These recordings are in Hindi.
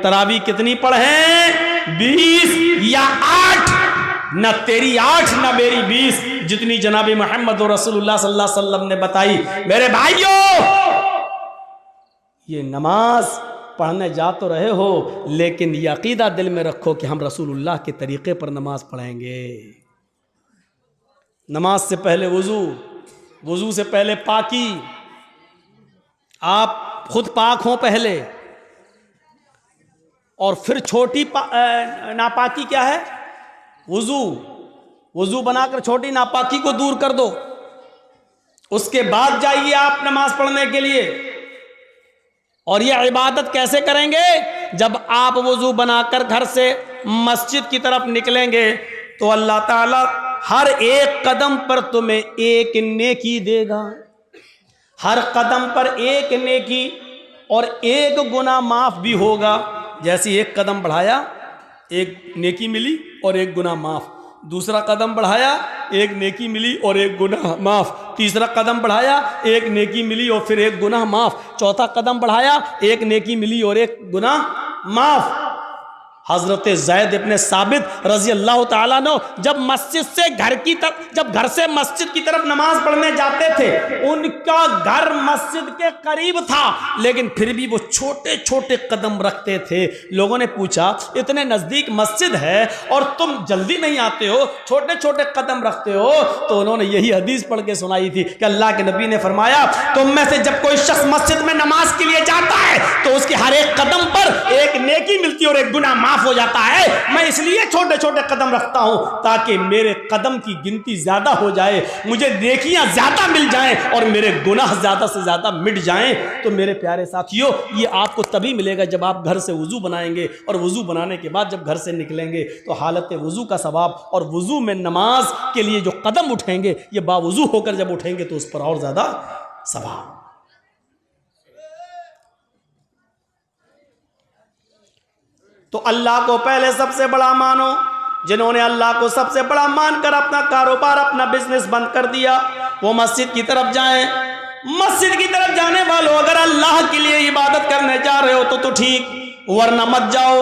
तरावी कितनी पढ़े? 20 या 8? न तेरी 8 न मेरी 20, जितनी जनाबे मोहम्मद रसूलुल्लाह सल्लल्लाहु अलैहि वसल्लम ने बताई। मेरे भाइयों, ये नमाज पढ़ने जा तो रहे हो, लेकिन ये अकीदा दिल में रखो कि हम रसूलुल्लाह के तरीके पर नमाज पढ़ेंगे। नमाज से पहले वुजू, वुजू से पहले पाकी, आप खुद पाक हों पहले, और फिर छोटी नापाकी क्या है? वुजू। वुजू बनाकर छोटी नापाकी को दूर कर दो, उसके बाद जाइए आप नमाज पढ़ने के लिए। और यह इबादत कैसे करेंगे? जब आप वुजू बनाकर घर से मस्जिद की तरफ निकलेंगे तो अल्लाह ताला हर एक कदम पर तुम्हें एक नेकी देगा, हर कदम पर एक नेकी, और एक गुनाह माफ भी होगा। जैसे एक कदम बढ़ाया एक नेकी मिली और एक गुनाह माफ, दूसरा कदम बढ़ाया एक नेकी मिली और एक गुनाह माफ, तीसरा कदम बढ़ाया एक नेकी मिली और फिर एक गुनाह माफ, चौथा कदम बढ़ाया एक नेकी मिली और एक गुनाह माफ। हजरत ज़ैद इब्ने साबित रजी अल्लाह ताला अन्हु जब मस्जिद से घर की तरफ, जब घर से मस्जिद की तरफ नमाज पढ़ने जाते थे, उनका घर मस्जिद के करीब था, लेकिन फिर भी वो छोटे छोटे कदम रखते थे। लोगों ने पूछा, इतने नजदीक मस्जिद है और तुम जल्दी नहीं आते हो, छोटे छोटे कदम रखते हो? तो उन्होंने यही हदीस पढ़ के सुनाई थी कि अल्लाह के नबी ने फरमाया, तुम में से जब कोई शख्स मस्जिद में नमाज के लिए जाता है तो उसके हर एक कदम पर एक नेकी मिलती है और एक गुनाह माफ हो जाता है। मैं इसलिए छोटे छोटे कदम रखता हूं ताकि मेरे कदम की गिनती ज्यादा हो जाए, मुझे नेकियां ज्यादा मिल जाएं और मेरे गुनाह ज्यादा से ज्यादा मिट जाएं। तो मेरे प्यारे साथियों, ये आपको तभी मिलेगा जब आप घर से वुजू बनाएंगे, और वुजू बनाने के बाद जब घर से निकलेंगे तो हालत वुजू का सवाब, और वुजू में नमाज के लिए जो कदम उठेंगे ये बावुजू होकर जब उठेंगे तो उस पर और ज्यादा सवाब। तो अल्लाह को पहले सबसे बड़ा मानो। जिन्होंने अल्लाह को सबसे बड़ा मानकर अपना कारोबार, अपना बिजनेस बंद कर दिया, वो मस्जिद की तरफ जाएं। मस्जिद की तरफ जाने वालों, अगर अल्लाह के लिए इबादत करने जा रहे हो तो ठीक, वरना मत जाओ।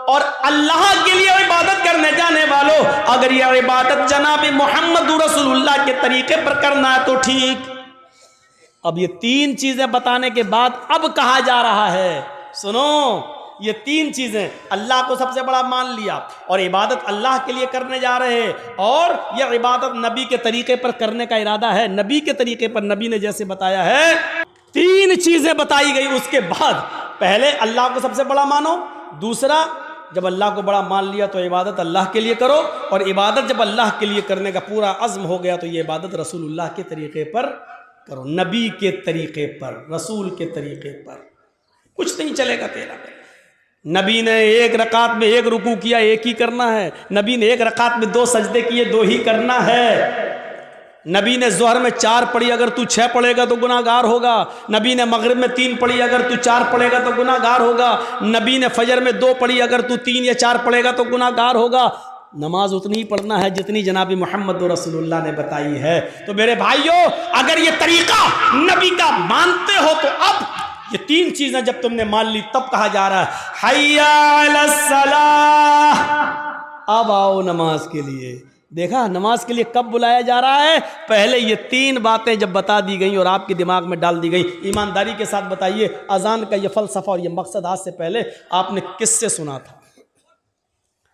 और अल्लाह के लिए इबादत करने जाने वालों, अगर यह इबादत जनाब मोहम्मद रसूलुल्लाह के तरीके पर करना है तो ठीक। अब ये 3 चीजें बताने के बाद अब कहा जा रहा है, सुनो, ये 3 चीजें, अल्लाह को सबसे बड़ा मान लिया और इबादत अल्लाह के लिए करने जा रहे हैं, और यह इबादत नबी के तरीके पर करने का इरादा है, नबी के तरीके पर, नबी ने जैसे बताया है। 3 चीजें बताई गई। उसके बाद पहले अल्लाह को सबसे बड़ा मानो, दूसरा जब अल्लाह को बड़ा मान लिया तो इबादत अल्लाह के लिए करो, और इबादत जब अल्लाह के लिए करने का पूरा अज़्म हो गया तो ये इबादत रसूलुल्लाह के तरीके पर करो, नबी के तरीके पर, रसूल के तरीके पर। कुछ नहीं चलेगा तेरा। नबी ने 1 रकात में 1 रुकू किया, 1 ही करना है। नबी ने 1 रकात में 2 सजदे किए, 2 ही करना है। नबी ने जोहर में 4 पढ़ी, अगर तू 6 पढ़ेगा तो गुनाहगार होगा। नबी ने मगरिब में 3 पढ़ी, अगर तू 4 पढ़ेगा तो गुनाहगार होगा। नबी ने फजर में 2 पढ़ी, अगर तू 3 या 4 पढ़ेगा तो गुनाहगार होगा। नमाज उतनी ही पढ़ना है जितनी जनाबी मोहम्मद रसूलुल्लाह ने बताई है। तो मेरे भाइयों, अगर ये तरीका नबी का मानते हो तो अब ये 3 चीजें जब तुमने मान ली तब कहा जा रहा है हय्या अलस सलाह, अब आओ नमाज के लिए। देखा, नमाज के लिए कब बुलाया जा रहा है? पहले ये 3 बातें जब बता दी गई और आपके दिमाग में डाल दी गई। ईमानदारी के साथ बताइए, अजान का ये फलसफा और ये मकसद आज से पहले आपने किससे सुना था?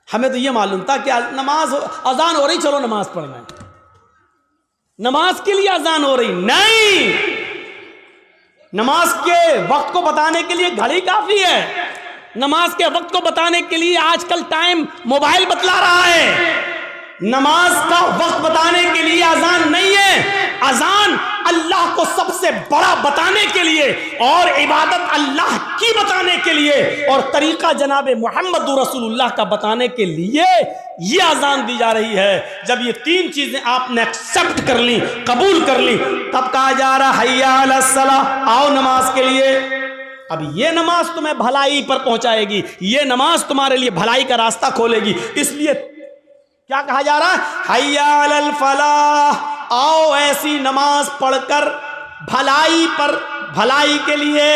हमें तो ये मालूम था कि नमाज अजान हो रही, चलो नमाज पढ़ना है, नमाज के लिए अजान हो रही। नहीं, नमाज के वक्त को बताने के लिए घड़ी काफी है। नमाज के वक्त को बताने के लिए आजकल टाइम मोबाइल बतला रहा है। नमाज का वक्त बताने के लिए अजान नहीं है। अजान अल्लाह को सबसे बड़ा बताने के लिए और इबादत अल्लाह की बताने के लिए और तरीका जनाब मोहम्मद रसूलुल्लाह का बताने के लिए ये अजान दी जा रही है। जब ये 3 चीजें आपने एक्सेप्ट कर ली, कबूल कर ली, तब कहा जा रहा है हय्या अलस सलाह, आओ नमाज के लिए। अब ये नमाज तुम्हें भलाई पर पहुंचाएगी, ये नमाज तुम्हारे लिए भलाई का रास्ता खोलेगी। इसलिए क्या कहा जा रहा है? हय्या अलल फलाह, आओ ऐसी नमाज पढ़कर भलाई पर, भलाई के लिए,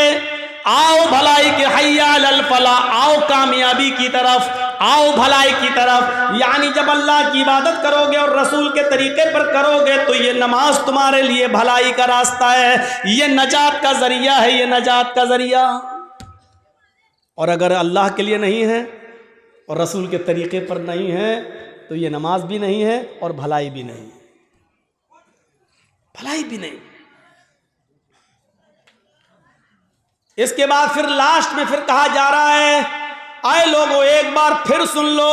आओ भलाई के हय्या अलल फला, आओ कामयाबी की तरफ, आओ भलाई की तरफ। यानी जब अल्लाह की इबादत करोगे और रसूल के तरीके पर करोगे तो ये नमाज तुम्हारे लिए भलाई का रास्ता है, ये नजात का जरिया है, ये नजात का जरिया। और अगर अल्लाह के लिए नहीं है और रसूल के तरीके पर नहीं है तो ये नमाज भी नहीं है और भलाई भी नहीं, भलाई भी नहीं। इसके बाद फिर लास्ट में फिर कहा जा रहा है, आए लोगों एक बार फिर सुन लो,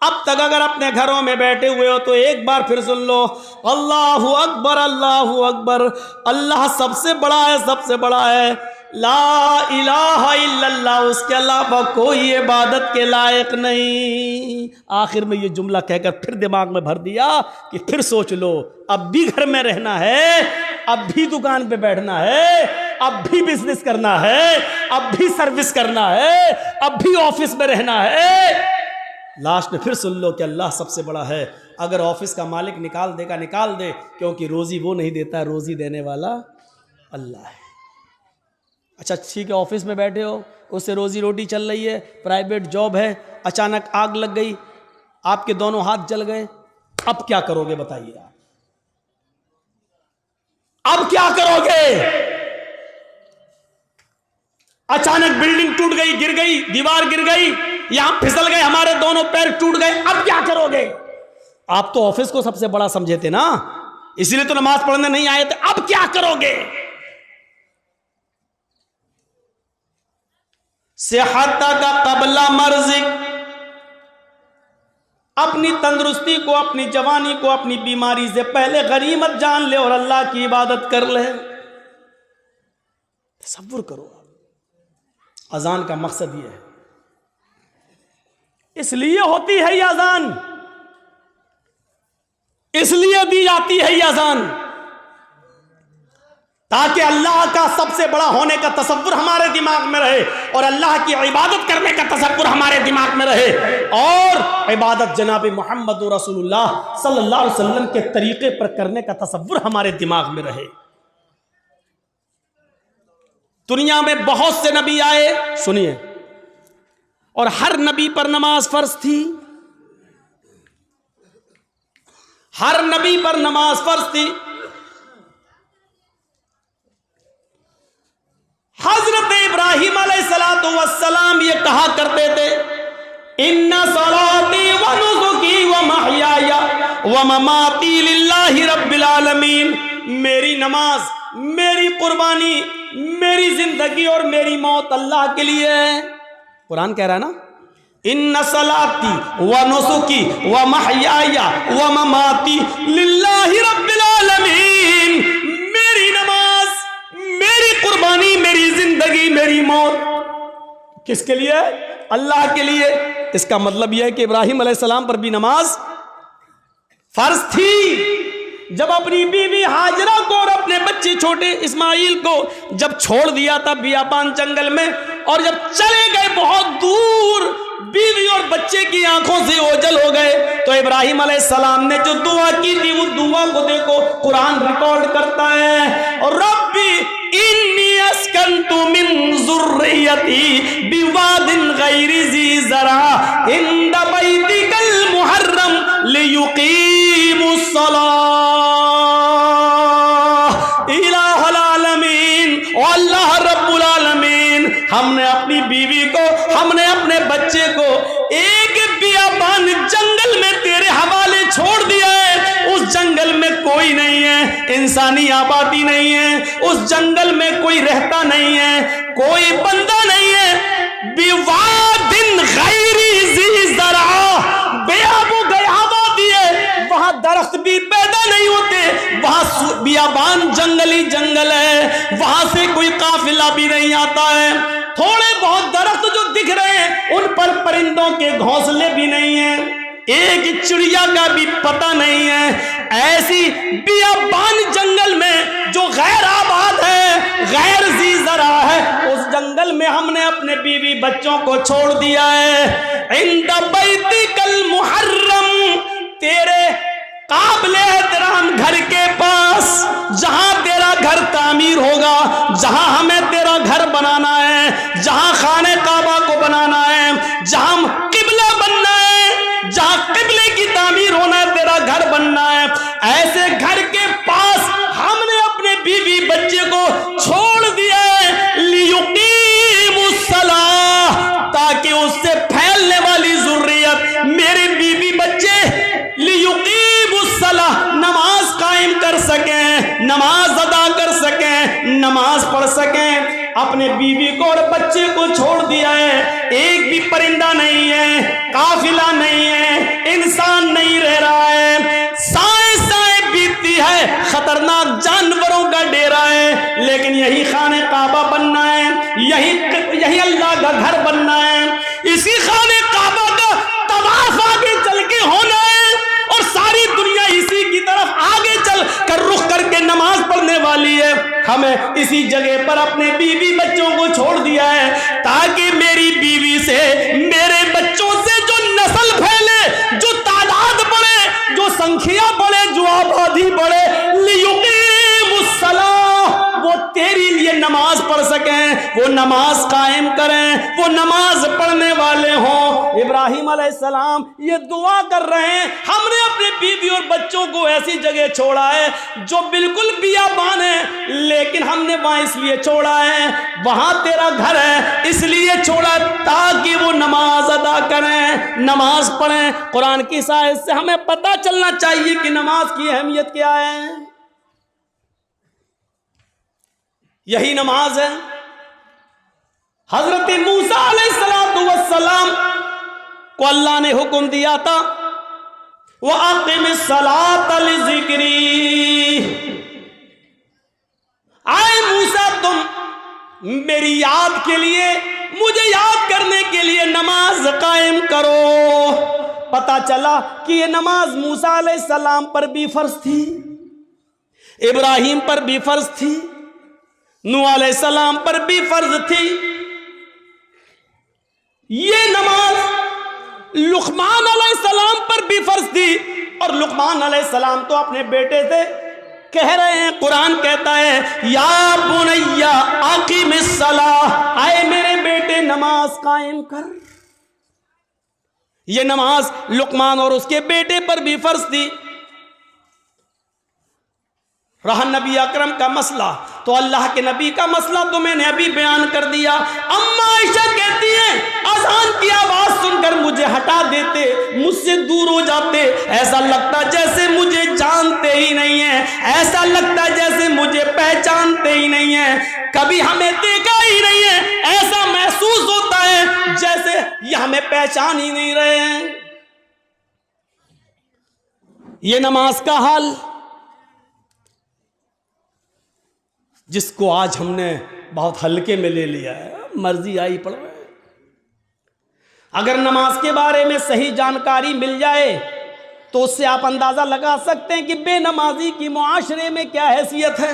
अब तक अगर अपने घरों में बैठे हुए हो तो एक बार फिर सुन लो, अल्लाहु अकबर, अल्लाहु अकबर, अल्लाह सबसे बड़ा है, सबसे बड़ा है, ला इलाहा इल्लल्लाह, उसके अलावा कोई इबादत के लायक नहीं। आखिर में ये जुमला कहकर फिर दिमाग में भर दिया कि फिर सोच लो, अब भी घर में रहना है, अब भी दुकान पे बैठना है, अब भी बिजनेस करना है, अब भी सर्विस करना है, अब भी ऑफिस में रहना है। लास्ट में फिर सुन लो कि अल्लाह सबसे बड़ा है। अगर ऑफिस का मालिक निकाल देगा निकाल दे, क्योंकि रोजी वो नहीं देता, रोजी देने वाला अल्लाह है। अच्छा ठीक है, ऑफिस में बैठे हो, उससे रोजी रोटी चल रही है, प्राइवेट जॉब है, अचानक आग लग गई, आपके दोनों हाथ जल गए, अब क्या करोगे बताइए आप? अब क्या करोगे? अचानक बिल्डिंग टूट गई, गिर गई, दीवार गिर गई, यहां फिसल गए, हमारे दोनों पैर टूट गए, अब क्या करोगे? आप तो ऑफिस को सबसे बड़ा समझे थे ना, इसलिए तो नमाज पढ़ने नहीं आए थे, अब क्या करोगे? सेहत का कबला मर्जिक, अपनी तंदुरुस्ती को, अपनी जवानी को, अपनी बीमारी से पहले गनीमत जान ले और अल्लाह की इबादत कर ले। तसव्वुर करो, अजान का मकसद ये है, इसलिए होती है ये अजान, इसलिए दी जाती है ये अजान, ताकि अल्लाह का सबसे बड़ा होने का तसव्वुर हमारे दिमाग में रहे और अल्लाह की इबादत करने का तसव्वुर हमारे दिमाग में रहे, और इबादत जनाब मोहम्मद रसूलुल्लाह सल्लल्लाहु अलैहि वसल्लम के तरीके पर करने का तसव्वुर हमारे दिमाग में रहे। दुनिया में बहुत से नबी आए, सुनिए, और हर नबी पर नमाज फर्ज थी, हर नबी पर नमाज फर्ज थी। हजरत इब्राहिम अलैहिस्सलातु वस्सलाम ये कहा करते थे, इन्ना सलाती व नुसुकी व महयाया व ममाती लिल्लाहि रब्बिल आलमीन, मेरी नमाज, मेरी कुर्बानी, मेरी जिंदगी और मेरी मौत अल्लाह के लिए है। कुरान कह रहा है ना, इन्ना सलाती व नुसुकी व महयाया व ममाती लिल्लाहि रब्बिल आलमीन, मेरी नमाज, मेरी कुर्बानी, मेरी जिंदगी, मेरी मौत किसके लिए? अल्लाह के लिए। इसका मतलब यह है कि इब्राहिम अलैहिस्सलाम पर भी नमाज फर्ज थी। जब अपनी बीवी हाजरा को और अपने बच्चे छोटे इस्माइल को जब छोड़ दिया था बियाबान जंगल में, और जब चले गए बहुत दूर, बीवी और बच्चे की आंखों से ओझल हो गए, तो इब्राहिम अलैहिस्सलाम ने जो दुआ की थी वो दुआ को देखो कुरान रिकॉर्ड करता है, और रब्बी इन्नी अस्कंतु मिन ज़ुर्रियती बिवादिन गैरि ज़ी ज़रा इंद बैतिकल मुहर्रम लियुकीमुस सलाह इलाहल आलमीन। ओ अल्लाह रब्बुल आलमीन, हमने अपनी बीवी को, हमने अपने बच्चे को एक बियाबान जंगल में तेरे हवाले छोड़ दिया है। उस जंगल में कोई नहीं है, इंसानी आबादी नहीं है, उस जंगल में कोई रहता नहीं है, कोई बंदा नहीं है। बिवादिन गैरि ज़ी ज़रा, बेआबू गैरआबादी है, वहां दरख्त भी पैदा नहीं होते, वहां बियाबान जंगली जंगल है, वहां से कोई काफिला भी नहीं आता है। थोड़े बहुत दरख्त जो दिख रहे हैं उन पर परिंदों के घोंसले भी नहीं है, एक चिड़िया का भी पता नहीं है। ऐसी बियाबान जंगल में जो गैर आबाद है, गैर ज़ी ज़रा है, उस जंगल में हमने अपने बीवी बच्चों को छोड़ दिया है। इंद बैतिकल मुहर्रम, तेरे काबिले एहतराम घर के पास जहां तेरा घर तामीर होगा, जहां हमें तेरा घर बनाना है, जहां खाने काबा को बनाना है, जहां किबला बनना है, जहां किबले की तामीर होना है, तेरा घर बनना है, ऐसे घर के पास हमने अपने बीवी बच्चे को छोड़ दिया है लियुकीमुस्सलाह, ताकि उससे फैलने वाली जुर्रियत मेरे बीवी बच्चे लियुकीमुस्सलाह नमाज कायम कर सकें, नमाज अदा कर सकें, नमाज पढ़ सकें। अपने बीवी को और बच्चे को छोड़ दिया है, एक भी परिंदा नहीं है, काफिला नहीं है, इंसान नहीं रह रहा है, साए साए बीतती है, खतरनाक जानवरों का डेरा है, लेकिन यही खाने काबा बनना है, यही अल्लाह का घर बनना है, इसी खाने काबा का तवाफ आगे चल के होना है, और सारी दुनिया इसी की तरफ आगे चल कर रुख करके नमाज पढ़ने वाली है। हमें इसी जगह पर अपने बीवी बच्चों को छोड़ दिया है, ताकि मेरी बीवी से, मेरे बच्चों से जो नस्ल फैले, जो तादाद बढ़े, जो संख्या बढ़े, जो आबादी बढ़े, लियुकीमुस्सलाह, वो तेरी लिए नमाज पढ़ सकें, वो नमाज कायम करें, वो नमाज पढ़ने वाले हों। इब्राहिम अलैहिस्सलाम ये दुआ कर रहे हैं, हमने अपने बीवी और बच्चों को ऐसी जगह छोड़ा है जो बिल्कुल बियाबान है, लेकिन हमने वहां इसलिए छोड़ा है, वहां तेरा घर है इसलिए छोड़ा ताकि वो नमाज अदा करें, नमाज पढ़ें। कुरान की आयत से हमें पता चलना चाहिए कि नमाज की अहमियत क्या है। यही नमाज है। हजरत मूसा अलैहिस्सलातु वस्सलाम को अल्लाह ने हुक्म दिया था, व अक़िमिस्सलात लिज़िक्री, आए मूसा तुम मेरी याद के लिए, मुझे याद करने के लिए नमाज कायम करो। पता चला कि ये नमाज मूसा अलैहिस्सलाम पर भी फर्ज थी, इब्राहिम पर भी फर्ज थी, नूह अलैहिस्सलाम पर भी फर्ज थी। ये नमाज लुकमान अलैहिस्सलाम पर भी फर्ज थी, और लुकमान अलैहिस्सलाम तो अपने बेटे से कह रहे हैं, कुरान कहता है या बुनैया अक़िमिस्सलाह, आए मेरे बेटे नमाज कायम कर। ये नमाज लुकमान और उसके बेटे पर भी फर्ज थी। रहा नबी अकरम का मसला, तो अल्लाह के नबी का मसला तो मैंने अभी बयान कर दिया। अम्मा आयशा कहती हैं अज़ान की आवाज सुनकर मुझे हटा देते, मुझसे दूर हो जाते, ऐसा लगता जैसे मुझे जानते ही नहीं है, ऐसा लगता जैसे मुझे पहचानते ही नहीं है, कभी हमें देखा ही नहीं है, ऐसा महसूस होता है जैसे ये हमें पहचान ही नहीं रहे हैं। ये नमाज का हाल जिसको आज हमने बहुत हल्के में ले लिया है, मर्जी आई पढ़ रहे हैं। अगर नमाज के बारे में सही जानकारी मिल जाए तो उससे आप अंदाजा लगा सकते हैं कि बेनमाजी की मुआशरे में क्या हैसियत है।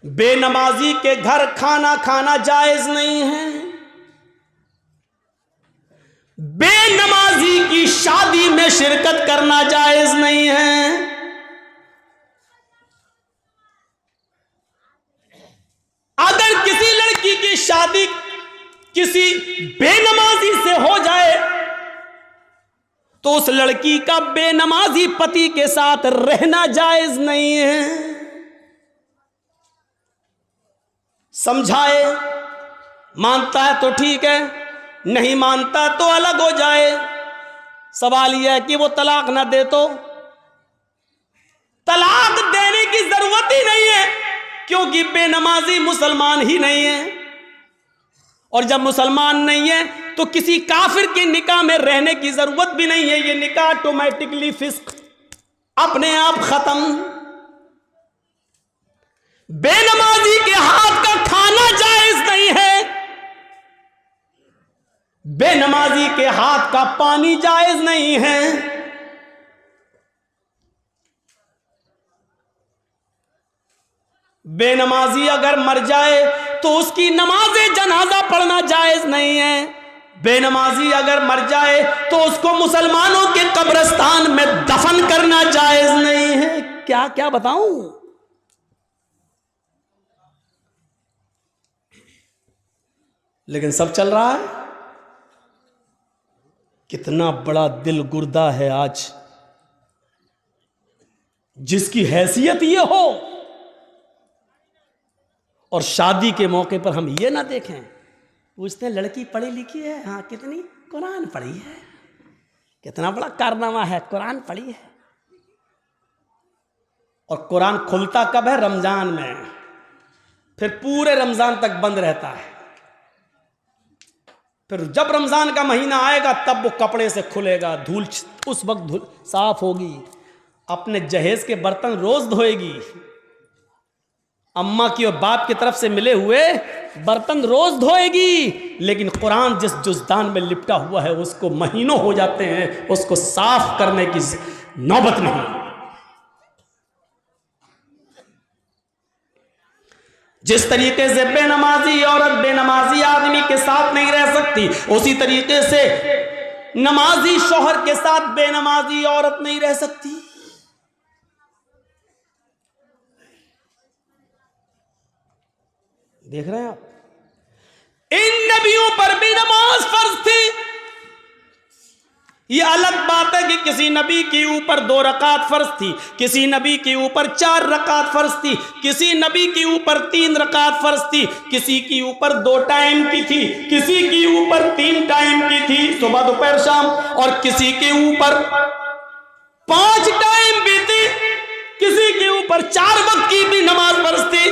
बेनमाजी के घर खाना खाना जायज नहीं है, बेनमाजी की शादी में शिरकत करना जायज नहीं है। अगर किसी लड़की की शादी किसी बेनमाजी से हो जाए तो उस लड़की का बेनमाजी पति के साथ रहना जायज नहीं है। समझाए, मानता है तो ठीक है, नहीं मानता तो अलग हो जाए। सवाल यह है कि वो तलाक ना दे तो तलाक देने की जरूरत ही नहीं है, क्योंकि बेनमाजी मुसलमान ही नहीं है, और जब मुसलमान नहीं है तो किसी काफिर के निकाह में रहने की जरूरत भी नहीं है। ये निकाह ऑटोमेटिकली फिस्क, अपने आप खत्म। बेनमाजी के हाथ का खाना जायज नहीं है, बेनमाजी के हाथ का पानी जायज नहीं है। बेनमाजी अगर मर जाए तो उसकी नमाज़े जनाजा पढ़ना जायज नहीं है। बेनमाजी अगर मर जाए तो उसको मुसलमानों के कब्रिस्तान में दफन करना जायज नहीं है। क्या क्या बताऊं। लेकिन सब चल रहा है। कितना बड़ा दिल गुर्दा है आज, जिसकी हैसियत ये हो और शादी के मौके पर हम ये ना देखें। पूछते हैं लड़की पढ़ी लिखी है? हाँ। कितनी? कुरान पढ़ी है। कितना बड़ा कारनामा है, कुरान पढ़ी है। और कुरान खुलता कब है? रमजान में। फिर पूरे रमजान तक बंद रहता है। फिर जब रमजान का महीना आएगा तब वो कपड़े से खुलेगा, धूल उस वक्त धूल साफ होगी, अपने जहेज के बर्तन रोज धोएगी, अम्मा की और बाप की तरफ से मिले हुए बर्तन रोज धोएगी। लेकिन कुरान जिस जुज़दान में लिपटा हुआ है उसको महीनों हो जाते हैं, उसको साफ करने की नौबत नहीं। जिस तरीके से बेनमाजी औरत बेनमाजी आदमी के साथ नहीं रह सकती, उसी तरीके से नमाजी शौहर के साथ बेनमाजी औरत नहीं रह सकती। देख रहे हैं आप, इन नबियों पर भी नमाज फर्ज थी। ये अलग बात है कि किसी नबी के ऊपर 2 रकात फर्ज थी, किसी नबी के ऊपर 4 रकात फर्ज थी, किसी नबी के ऊपर 3 रकात फर्ज थी, किसी के ऊपर 2 टाइम की थी, किसी के ऊपर 3 टाइम की थी, सुबह दोपहर शाम, और किसी के ऊपर 5 टाइम भी थी, किसी के ऊपर 4 वक्त की भी नमाज फर्ज थी।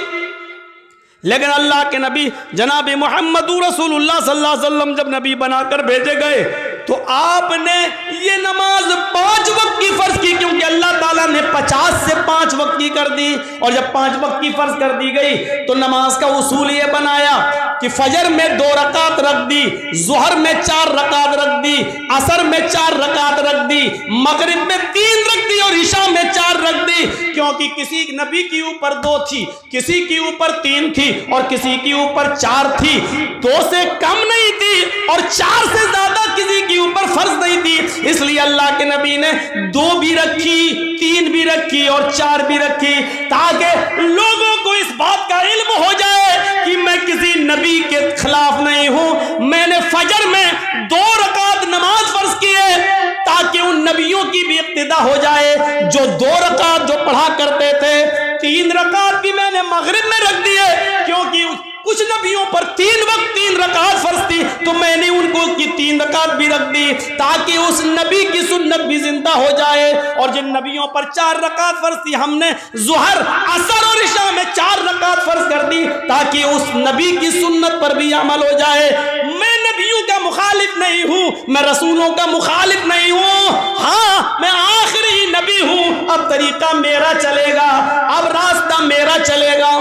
लेकिन अल्लाह के नबी जनाब मोहम्मद रसूलुल्लाह सल्लल्लाहु अलैहि वसल्लम जब नबी बनाकर भेजे गए तो आपने ये नमाज 5 वक्त की फर्ज की, क्योंकि अल्लाह ताला ने 50 से 5 वक्त की कर दी। और जब 5 वक्त की फर्ज कर दी गई तो नमाज का उसूल ये बनाया कि फजर में 2 रकात रख दी, जोहर में 4 रकात रख दी, असर में 4 रकात रख दी, मगरिब में 3 रख दी और इशा में 4 रख दी। क्योंकि किसी नबी के ऊपर 2 थी, किसी के ऊपर 3 थी और किसी के ऊपर 4 थी। 2 से कम नहीं थी और 4 से ज्यादा किसी के ऊपर फर्ज नहीं थी। इसलिए अल्लाह के नबी ने 2 भी रखी, 3 भी रखी और 4 भी रखी, ताकि लोगों को इस बात का इल्म हो जाए कि मैं किसी नबी के खिलाफ नहीं हूं। मैंने फजर में 2 रकात नमाज फर्ज की है ताकि उन नबियों की भी इक्तिदा हो जाए जो 2 रकात जो पढ़ा करते थे। 3 रकात भी मैंने मगरिब में रख दी है, क्योंकि कुछ नबियों पर 3 वक्त 3 रकात फर्ज थी, तो मैंने उनको की 3 रकात भी रख दी ताकि उस नबी की सुन्नत भी जिंदा हो जाए। और जिन नबियों पर 4 रकात फर्ज थी हमने ज़ुहर, असर और इशा में 4 रकात फर्ज कर दी ताकि उस नबी की सुन्नत पर भी अमल हो जाए। मैं नबियों का मुखालिफ नहीं हूं, मैं रसूलों का मुखालिफ नहीं हूं। हाँ, मैं आखिरी नबी हूं, अब तरीका मेरा चलेगा, अब रास्ता मेरा चलेगा।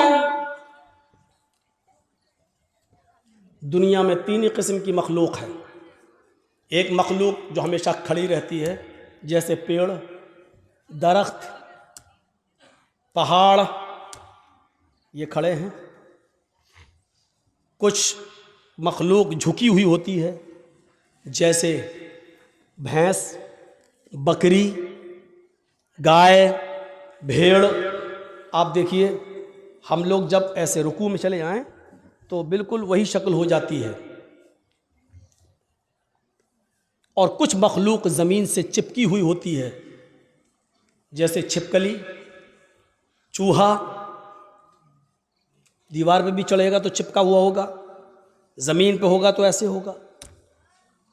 दुनिया में 3 ही किस्म की मखलूक है। एक मखलूक जो हमेशा खड़ी रहती है, जैसे पेड़, दरख्त, पहाड़, ये खड़े हैं। कुछ मखलूक झुकी हुई होती है, जैसे भैंस, बकरी, गाय, भेड़। आप देखिए, हम लोग जब ऐसे रुकू में चले आएं तो बिल्कुल वही शक्ल हो जाती है। और कुछ मखलूक ज़मीन से चिपकी हुई होती है, जैसे छिपकली, चूहा। दीवार पे भी चढ़ेगा तो चिपका हुआ होगा, ज़मीन पे होगा तो ऐसे होगा।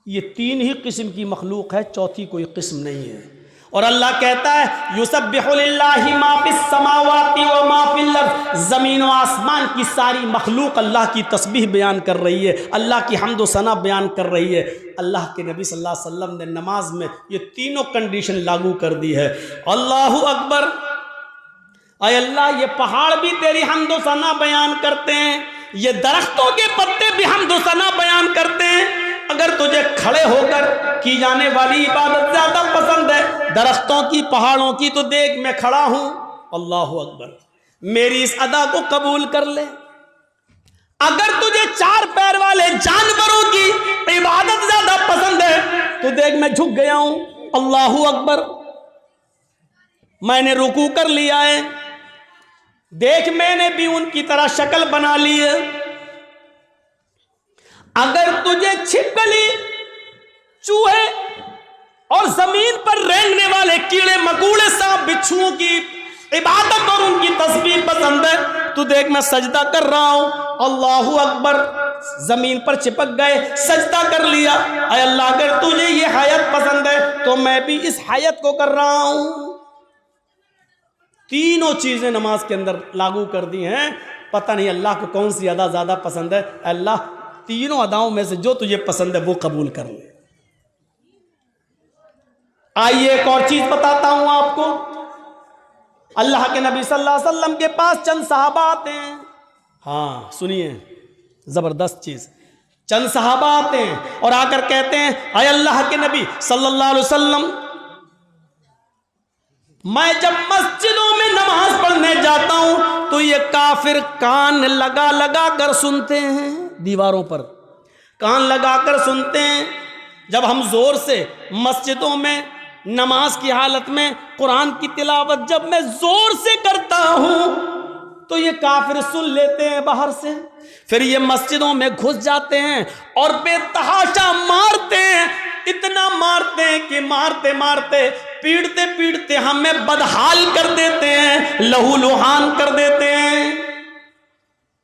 ये 3 ही किस्म की मखलूक है, चौथी कोई किस्म नहीं है। और अल्लाह कहता है युसब्बिहु लिल्लाहि मा फिस समावाति व मा फिल अर्द, ज़मीन और आसमान की सारी मखलूक अल्लाह की तस्बीह बयान कर रही है, अल्लाह की हम्द व सना बयान कर रही है। अल्लाह के नबी सल्लल्लाहु अलैहि वसल्लम ने नमाज में ये तीनों कंडीशन लागू कर दी है। अल्लाहु अकबर। अय अल्लाह, ये पहाड़ भी तेरी हम्द व सना बयान करते हैं, ये दरख्तों के पत्ते भी हम्द व सना बयान करते हैं। अगर तुझे खड़े होकर की जाने वाली इबादत ज्यादा पसंद है दरख्तों की, पहाड़ों की, तो देख मैं खड़ा हूं। अल्लाह अकबर, मेरी इस अदा को कबूल कर ले। अगर तुझे 4 पैर वाले जानवरों की इबादत तो देख मैं झुक गया हूं, अल्लाहू अकबर, मैंने रुकू कर लिया है, देख मैंने भी उनकी तरह शक्ल बना ली है। अगर तुझे छिपकली, चूहे और जमीन पर रेंगने वाले कीड़े मकोड़े, सांप बिच्छुओं की इबादत और उनकी तस्बीह पसंद है, तो देख मैं सजदा कर रहा हूं, अल्लाहू अकबर, जमीन पर चिपक गए, सजदा कर लिया। अय अल्लाह, अगर तुझे ये हयात पसंद है तो मैं भी इस हयात को कर रहा हूं। तीनों चीजें नमाज के अंदर लागू कर दी हैं। पता नहीं अल्लाह को कौन सी अदा ज्यादा पसंद है। अल्लाह तीनों अदाओं में से जो तुझे पसंद है वो कबूल कर ले। आइए एक और चीज बताता हूं आपको। अल्लाह के नबी सल्लल्लाहु अलैहि वसल्लम के पास चंद सहाबा आते हैं। हाँ सुनिए, जबरदस्त चीज। चंद सहाबा आते हैं और आकर कहते हैं, अय अल्लाह के नबी सल्लल्लाहु अलैहि वसल्लम, मैं जब मस्जिदों में नमाज पढ़ने जाता हूं तो ये काफिर कान लगा लगा कर सुनते हैं, दीवारों पर कान लगा कर सुनते हैं। जब हम जोर से मस्जिदों में नमाज की हालत में कुरान की तिलावत जब मैं जोर से करता हूं तो ये काफिर सुन लेते हैं बाहर से, फिर ये मस्जिदों में घुस जाते हैं और बेतहाशा मारते हैं, इतना मारते हैं कि मारते मारते पीड़ते पीड़ते हमें बदहाल कर देते हैं, लहू लुहान कर देते हैं।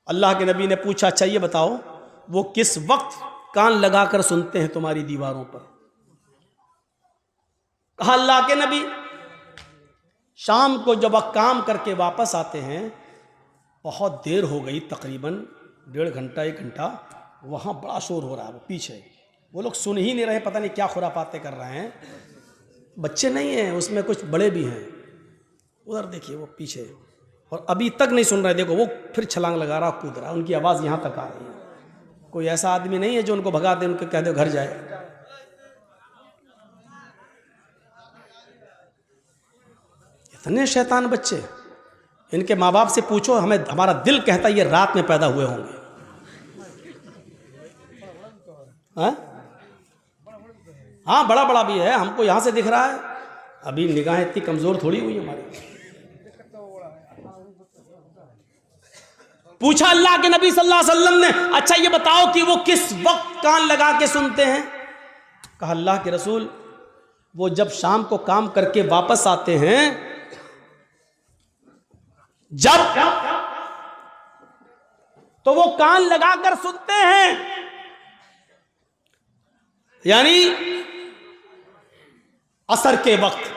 अल्लाह के नबी ने पूछा, अच्छा ये बताओ वो किस वक्त कान लगाकर सुनते हैं तुम्हारी दीवारों पर? कहा अल्लाह के नबी, शाम को जब काम करके वापस आते हैं, बहुत देर हो गई, तकरीबन 1.5 घंटा 1 घंटा, वहां बड़ा शोर हो रहा है, वो पीछे वो लोग सुन ही नहीं रहे, पता नहीं क्या खुरापाते कर रहे हैं। बच्चे नहीं हैं उसमें, कुछ बड़े भी हैं। उधर देखिए वो पीछे, और अभी तक नहीं सुन रहे। देखो वो फिर छलांग लगा रहा, कूद रहा, उनकी आवाज़ यहाँ तक आ रही है। कोई ऐसा आदमी नहीं है जो उनको भगा दे, उनको कह दे घर जाए। इतने शैतान बच्चे, इनके माँ बाप से पूछो, हमें हमारा दिल कहता है ये रात में पैदा हुए होंगे। हाँ बड़ा बड़ा भी है, हमको यहाँ से दिख रहा है, अभी निगाह इतनी कमजोर थोड़ी हुई हमारी। पूछा अल्लाह के नबी सल्लल्लाहु अलैहि वसल्लम ने, अच्छा ये बताओ कि वो किस वक्त कान लगा के सुनते हैं? कहा अल्लाह के रसूल, वो जब शाम को काम करके वापस आते हैं, जब तो वो कान लगाकर सुनते हैं, यानी असर के वक्त।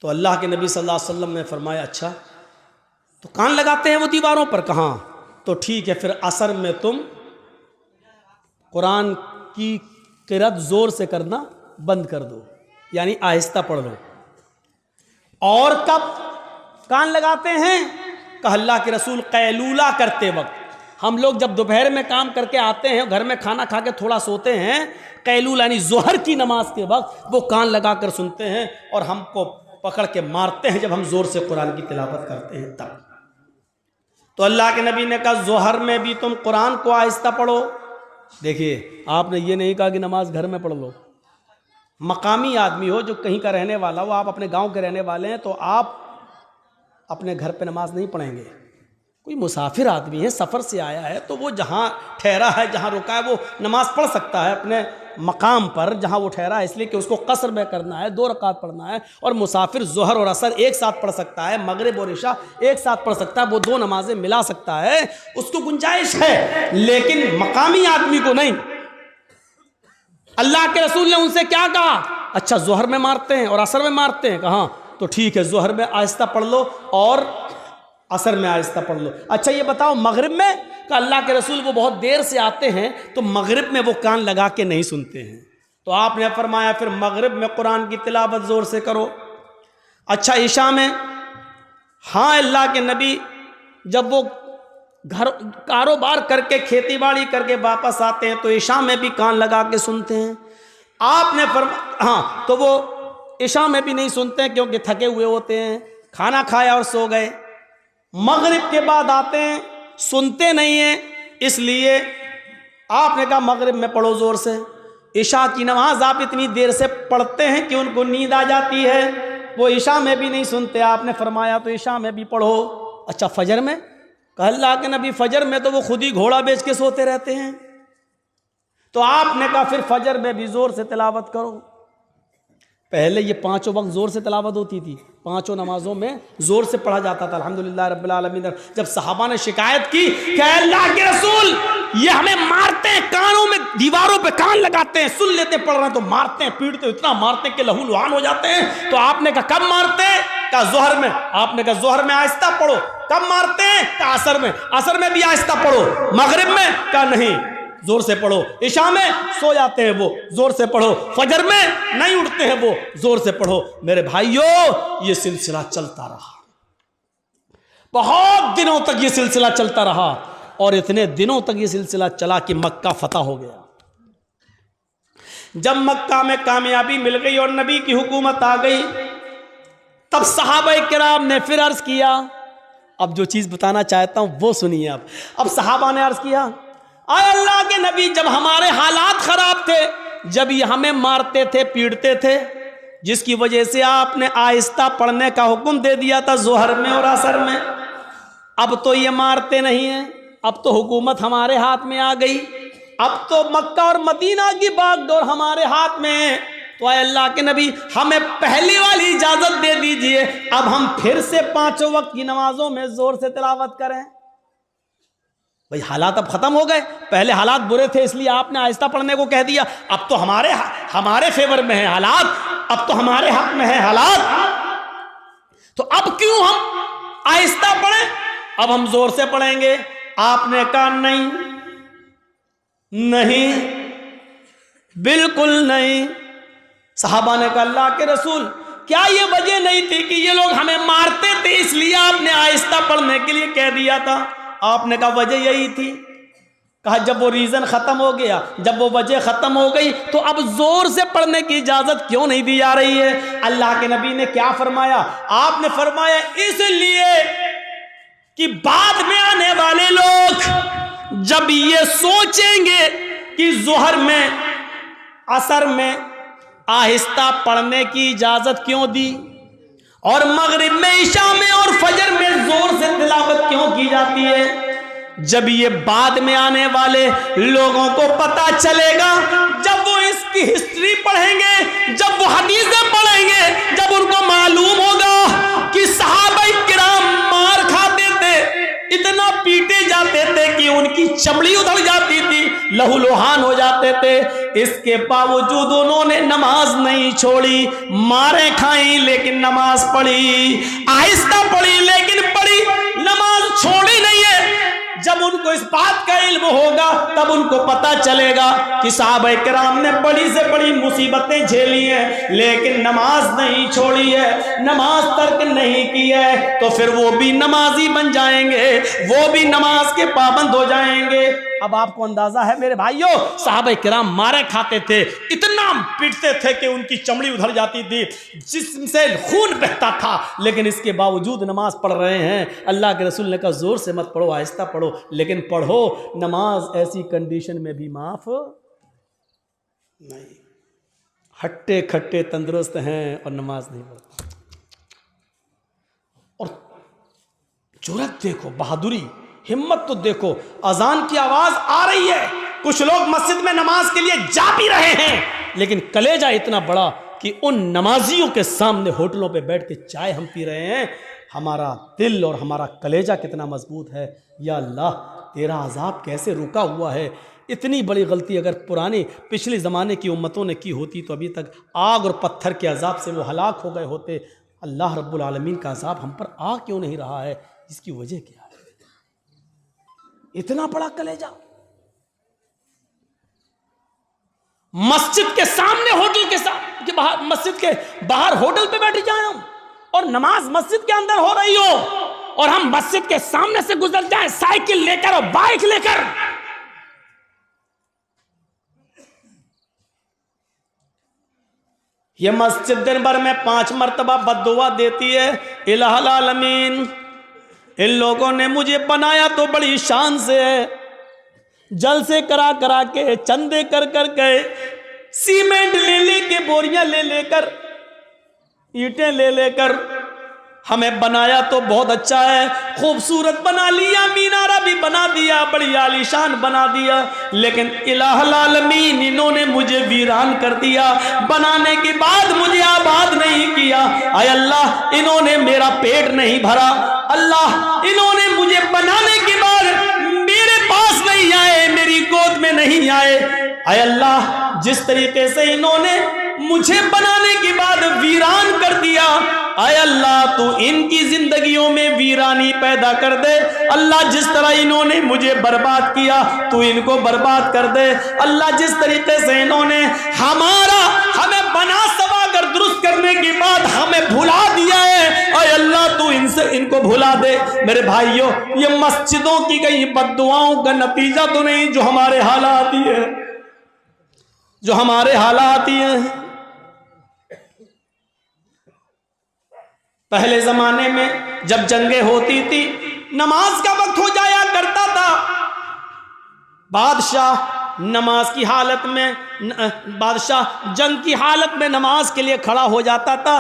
तो अल्लाह के नबी सल्लल्लाहु अलैहि वसल्लम ने फरमाया, अच्छा तो कान लगाते हैं वो दीवारों पर? कहाँ? तो ठीक है, फिर असर में तुम कुरान की किरात जोर से करना बंद कर दो, यानी आहिस्ता पढ़ लो। और कब कान लगाते हैं? कहा अल्लाह के रसूल, कैलूला करते वक्त। हम लोग जब दोपहर में काम करके आते हैं, घर में खाना खा के थोड़ा सोते हैं, कैलूला यानी जोहर की नमाज के वक्त वो कान लगाकर सुनते हैं और हमको पकड़ के मारते हैं जब हम जोर से कुरान की तिलावत करते हैं तब। तो अल्लाह के नबी ने कहा जोहर में भी तुम कुरान को आहिस्ता पढ़ो। देखिए आपने ये नहीं कहा कि नमाज घर में पढ़ लो। मकामी आदमी हो, जो कहीं का रहने वाला हो, आप अपने गांव के रहने वाले हैं, तो आप अपने घर पे नमाज नहीं पढ़ेंगे। कोई मुसाफिर आदमी है, सफ़र से आया है, तो वो जहाँ ठहरा है, जहाँ रुका है, वो नमाज पढ़ सकता है अपने मकाम पर जहाँ वो ठहरा है, इसलिए कि उसको कसर में करना है, 2 रकात पढ़ना है। और मुसाफिर जोहर और असर एक साथ पढ़ सकता है, मगरिब और इशा एक साथ पढ़ सकता है, वो 2 नमाजें मिला सकता है, उसको गुंजाइश है, लेकिन मकामी आदमी को नहीं। अल्लाह के रसूल ने उनसे क्या कहा? अच्छा जोहर में मारते हैं और असर में मारते हैं? कहा तो ठीक है, जोहर में आहिस्ता पढ़ लो और असर में आहिस्ता पढ़ लो। अच्छा ये बताओ मगरिब में? का अल्लाह के रसूल वो बहुत देर से आते हैं, तो मगरिब में वो कान लगा के नहीं सुनते हैं। तो आपने फरमाया फिर मगरिब में कुरान की तिलावत जोर से करो। अच्छा ईशा में? हाँ अल्लाह के नबी जब वो घर कारोबार करके खेती बाड़ी करके वापस आते हैं तो ईशा में भी कान लगा के सुनते हैं। आपने हाँ तो वो ईशा में भी नहीं सुनते हैं क्योंकि थके हुए होते हैं, खाना खाया और सो गए। मगरिब के बाद आते हैं, सुनते नहीं हैं, इसलिए आपने कहा मगरिब में पढ़ो जोर से। ईशा की नमाज आप इतनी देर से पढ़ते हैं कि उनको नींद आ जाती है, वो ईशा में भी नहीं सुनते। आपने फरमाया तो ईशा में भी पढ़ो। अच्छा फजर में? कहा अल्लाह के नबी फजर में तो वो खुद ही घोड़ा बेच के सोते रहते हैं। तो आपने कहा फिर फजर में भी जोर से तिलावत करो। पहले ये पांचों वक्त जोर से तिलावत होती थी, पांचों नमाजों में जोर से पढ़ा जाता था अल्हम्दुलिल्लाह रब्बिल आलमीन। जब सहाबा ने शिकायत की कि अल्लाह के रसूल ये हमें मारते हैं, कानों में दीवारों पे कान लगाते हैं, सुन लेते पढ़ रहे हैं तो मारते हैं, पीटते इतना मारते हैं कि लहू लुहान हो जाते हैं। तो आपने कहा कब मारते हैं? कहा जोहर में। आपने कहा जोहर में आहिस्ता पढ़ो। कब मारते हैं? कहा असर में। असर में भी आहिस्ता पढ़ो। मगरिब में? कहा नहीं जोर से पढ़ो। इशा में सो जाते हैं वो, जोर से पढ़ो। फजर में नहीं उठते हैं वो, जोर से पढ़ो। मेरे भाइयों ये सिलसिला चलता रहा, बहुत दिनों तक ये सिलसिला चलता रहा, और इतने दिनों तक ये सिलसिला चला कि मक्का फतह हो गया। जब मक्का में कामयाबी मिल गई और नबी की हुकूमत आ गई, तब सहाबा किराम ने फिर अर्ज किया। अब जो चीज बताना चाहता हूं वो सुनिए। अब सहाबा ने अर्ज किया, आए अल्लाह के नबी, जब हमारे हालात खराब थे, जब ये हमें मारते थे, पीटते थे, जिसकी वजह से आपने आहिस्ता पढ़ने का हुक्म दे दिया था जोहर में और असर में, अब तो ये मारते नहीं हैं, अब तो हुकूमत हमारे हाथ में आ गई, अब तो मक्का और मदीना की बागडोर हमारे हाथ में है, तो आए अल्लाह के नबी हमें पहली वाली इजाजत दे दीजिए, अब हम फिर से पांचों वक्त की नमाजों में जोर से तिलावत करें। भाई हालात अब खत्म हो गए, पहले हालात बुरे थे इसलिए आपने आहिस्ता पढ़ने को कह दिया, अब तो हमारे फेवर में है हालात, अब तो हमारे हक में है हालात, तो अब क्यों हम आहिस्ता पढ़ें, अब हम जोर से पढ़ेंगे। आपने कहा नहीं, नहीं, बिल्कुल नहीं। सहाबा ने कहा अल्लाह के रसूल क्या ये वजह नहीं थी कि ये लोग हमें मारते थे इसलिए आपने आहिस्ता पढ़ने के लिए कह दिया था? आपने कहा वजह यही थी। कहा जब वो रीजन खत्म हो गया, जब वो वजह खत्म हो गई, तो अब जोर से पढ़ने की इजाजत क्यों नहीं दी जा रही है? अल्लाह के नबी ने क्या फरमाया? आपने फरमाया इसलिए कि बाद में आने वाले लोग जब ये सोचेंगे कि जोहर में, असर में आहिस्ता पढ़ने की इजाजत क्यों दी, और मगरिब में, इशा में और फजर में जोर से तिलावत क्यों की जाती है, जब ये बाद में आने वाले लोगों को पता चलेगा, जब वो इसकी हिस्ट्री पढ़ेंगे, जब वो हदीसें पढ़ेंगे, जब उनको मालूम होगा कि सहाबा किराम मार खाते थे, इतना पीटे जाते थे कि उनकी चमड़ी उधड़ जाती थी, लहू लोहान हो जाते थे, इसके बावजूद उन्होंने नमाज नहीं छोड़ी, मारे खाई लेकिन नमाज पढ़ी, आहिस्ता पढ़ी लेकिन पढ़ी, नमाज छोड़ी नहीं है। जब उनको इस बात का इल्म होगा तब उनको पता चलेगा कि साहबा किराम ने बड़ी से बड़ी मुसीबतें झेली हैं लेकिन नमाज नहीं छोड़ी है, नमाज तर्क नहीं की है, तो फिर वो भी नमाजी बन जाएंगे, वो भी नमाज के पाबंद हो जाएंगे। अब आपको अंदाजा है मेरे भाइयों, साहबा किराम मारे खाते थे, इतना पीटते थे कि उनकी चमड़ी उधड़ जाती थी, जिससे खून बहता था, लेकिन इसके बावजूद नमाज पढ़ रहे हैं। अल्लाह के रसूल ने कहा जोर से मत पढ़ो, आहिस्ता पढ़ो, लेकिन पढ़ो। नमाज ऐसी कंडीशन में भी माफ नहीं, हट्टे खट्टे तंदुरुस्त हैं और नमाज नहीं पढ़ते। और जुर्रत देखो, बहादुरी, हिम्मत तो देखो, अजान की आवाज आ रही है, कुछ लोग मस्जिद में नमाज के लिए जा भी रहे हैं, लेकिन कलेजा इतना बड़ा कि उन नमाजियों के सामने होटलों पे बैठ के चाय हम पी रहे हैं। हमारा दिल और हमारा कलेजा कितना मजबूत है। या अल्लाह, तेरा अजाब कैसे रुका हुआ है। इतनी बड़ी गलती अगर पुरानी पिछले ज़माने की उम्मतों ने की होती तो अभी तक आग और पत्थर के अजाब से वो हलाक हो गए होते। अल्लाह रब्बुल आलमीन का अजाब हम पर आ क्यों नहीं रहा है? इसकी वजह क्या है? इतना बड़ा कलेजा। मस्जिद के सामने होटल के बाहर, मस्जिद के बाहर होटल पे बैठ जाए हम, और नमाज मस्जिद के अंदर हो रही हो, और हम मस्जिद के सामने से गुजर जाएं साइकिल लेकर और बाइक लेकर। यह मस्जिद दिन भर में 5 मरतबा बद्दुआ देती है, इलाहुल आलमीन इन लोगों ने मुझे बनाया तो बड़ी शान से है, जलसे करा करा के, चंदे कर कर के, सीमेंट ले लेके, बोरियां ले लेकर, ईंटें ले लेकर हमें बनाया तो बहुत अच्छा है, खूबसूरत बना लिया, मीनारा भी बना दिया, बड़ी आलीशान बना दिया, लेकिन इलाहुल आलमीन इन्होंने मुझे वीरान कर दिया। बनाने के बाद मुझे आबाद नहीं किया। आय अल्लाह, इन्होंने मेरा पेट नहीं भरा। अल्लाह, इन्होंने मुझे बनाने के बाद मेरे पास नहीं आए, मेरी गोद में नहीं आए। आय अल्लाह, जिस तरीके से इन्होंने मुझे बनाने के बाद वीरान कर दिया, आय अल्लाह तू इनकी जिंदगियों में वीरानी पैदा कर दे। अल्लाह, जिस तरह इन्होंने मुझे बर्बाद किया तू इनको बर्बाद कर दे। अल्लाह, जिस तरीके से इन्होंने हमें बना सवा कर दुरुस्त करने के बाद हमें भुला दिया है, आय अल्लाह तू इनको भुला दे। मेरे भाइयों, ये मस्जिदों की कई बद्दुआओं का नतीजा तो नहीं जो हमारे हालात ही है, जो हमारे हालात ही हैं। पहले जमाने में जब जंगें होती थी, नमाज का वक्त हो जाया करता था, बादशाह नमाज की हालत में, बादशाह जंग की हालत में नमाज के लिए खड़ा हो जाता था।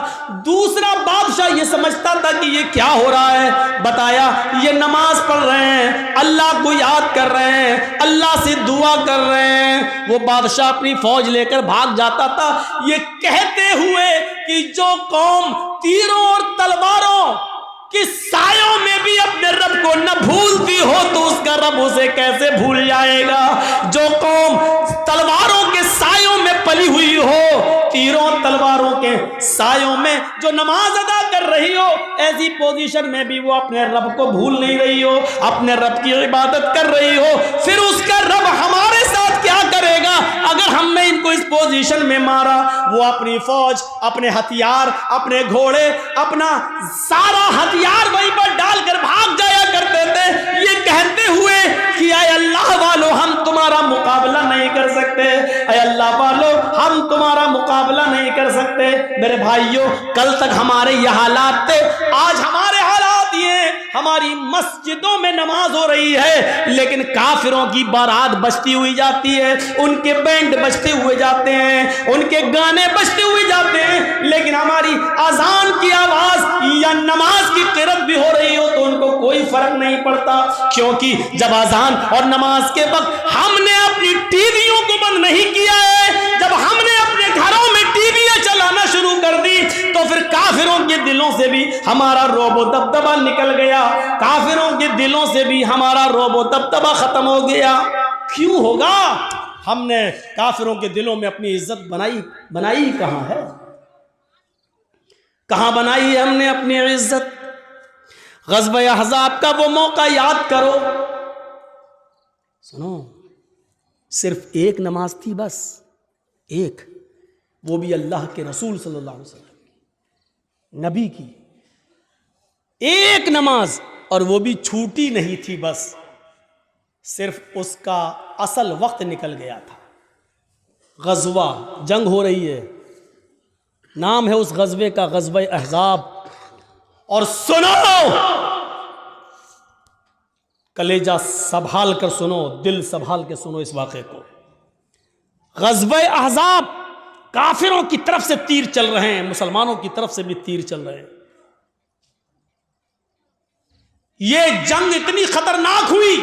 दूसरा बादशाह ये समझता था कि ये क्या हो रहा है, बताया ये नमाज पढ़ रहे हैं, अल्लाह को याद कर रहे हैं, अल्लाह से दुआ कर रहे हैं। वो बादशाह अपनी फौज लेकर भाग जाता था, ये कहते हुए कि जो कौम तीरों और तलवारों कि सायों में भी अपने रब को न भूलती हो तो उसका रब उसे कैसे भूल जाएगा। जो कौम तलवारों के सायों में पली हुई हो, तीरों तलवारों के सायों में जो नमाज अदा कर रही हो, ऐसी पोजीशन में भी वो अपने रब को भूल नहीं रही हो, अपने रब की इबादत कर रही हो, फिर उसका रब हमारे साथ क्या करेगा अगर हमने इनको इस पोजीशन में मारा। वो अपनी फौज, अपने हथियार, अपने घोड़े, अपना सारा हथियार वहीं पर डालकर भाग जाया करते थे, ये कहते हुए कि आय अल्लाह वालों, हम तुम्हारा मुकाबला नहीं कर सकते, आय अल्लाह वालों, हम तुम्हारा मुकाबला नहीं कर सकते। मेरे भाइयों, कल तक हमारे ये हालात थे, आज हमारे हालात ये, हमारी मस्जिदों में नमाज हो रही है लेकिन काफिरों की बारात बजती हुई जाती है, उनके बैंड बजते हुए जाते हैं, उनके गाने बजते हुए जाते हैं, लेकिन हमारी अजान की आवाज या नमाज की किरत भी हो रही हो तो उनको कोई फर्क नहीं पड़ता। क्योंकि जब अजान और नमाज के वक्त हमने अपनी टीवियों को बंद नहीं किया है, जब हमने अपने घरों में टीवियां चलाना शुरू कर दी, तो फिर काफिरों के दिलों से भी हमारा रोबो दबदबा निकल गया, काफिरों के दिलों से भी हमारा रोबो दबदबा खत्म हो गया। क्यों होगा? हमने काफिरों के दिलों में अपनी इज्जत बनाई कहां है? कहां बनाई है हमने अपनी इज्जत? ग़ज़वा अहज़ाब का वो मौका याद करो। सुनो, सिर्फ एक नमाज थी, बस एक, वो भी अल्लाह के रसूल सल्लल्लाहु अलैहि वसल्लम नबी की एक नमाज, और वो भी छूटी नहीं थी, बस सिर्फ उसका असल वक्त निकल गया था। ग़ज़वा, जंग हो रही है, नाम है उस ग़ज़वे का ग़ज़वा अहज़ाब। और सुनो, कलेजा संभाल कर सुनो, दिल संभाल के सुनो इस वाक़े को। ग़ज़वा अहज़ाब, काफिरों की तरफ से तीर चल रहे हैं, मुसलमानों की तरफ से भी तीर चल रहे हैं। ये जंग इतनी खतरनाक हुई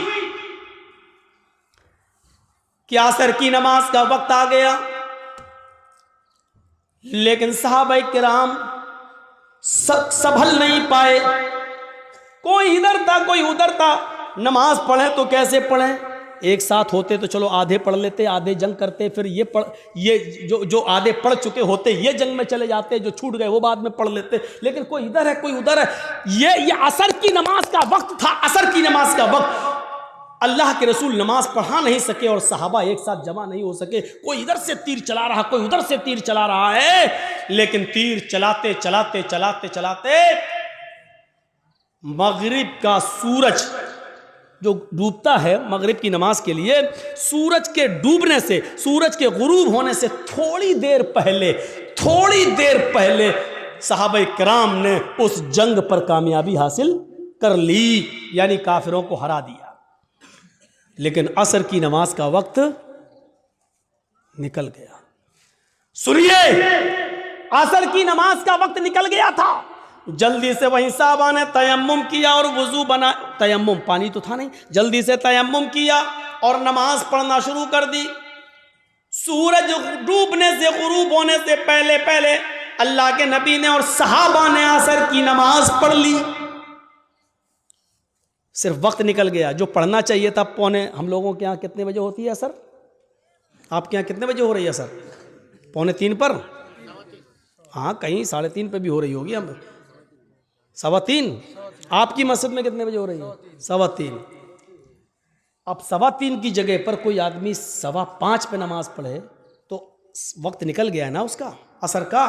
कि असर की नमाज का वक्त आ गया, लेकिन सहाबा किराम संभल नहीं पाए। कोई इधर था, कोई उधर था। नमाज पढ़े तो कैसे पढ़े? एक साथ होते तो चलो आधे पढ़ लेते, आधे जंग करते, फिर ये जो आधे पढ़ चुके होते ये जंग में चले जाते, जो छूट गए वो बाद में पढ़ लेते। लेकिन कोई इधर है, कोई उधर है। ये असर की नमाज का वक्त था, असर की नमाज का वक्त। अल्लाह के रसूल नमाज पढ़ा नहीं सके और सहाबा एक साथ जमा नहीं हो सके। कोई इधर से तीर चला रहा, कोई उधर से तीर चला रहा है, लेकिन तीर चलाते चलाते चलाते चलाते मगरिब का सूरज जो डूबता है, मगरिब की नमाज के लिए सूरज के डूबने से, सूरज के गुरूब होने से थोड़ी देर पहले सहाबा किराम ने उस जंग पर कामयाबी हासिल कर ली, यानी काफिरों को हरा दिया। लेकिन असर की नमाज का वक्त निकल गया। सुनिए, असर की नमाज का वक्त निकल गया था, जल्दी से वहीं साहबा ने तयम्मुम किया और वुजू बना, तयम्मुम पानी तो था नहीं, जल्दी से तयम्मुम किया और नमाज पढ़ना शुरू कर दी। सूरज डूबने से, गुरूब होने से पहले पहले अल्लाह के नबी ने और सहाबा ने असर की नमाज पढ़ ली। सिर्फ वक्त निकल गया, जो पढ़ना चाहिए था पौने, हम लोगों के यहाँ कितने बजे होती है असर? आपके यहाँ कितने बजे हो रही है असर? 2:45 पर? हाँ, कहीं 3:30 पे भी हो रही होगी, हम 3:15। आपकी मस्जिद में कितने बजे हो रही है? 3:15। अब 3:15 की जगह पर कोई आदमी 5:15 पे नमाज पढ़े तो वक्त निकल गया है ना उसका, असर का।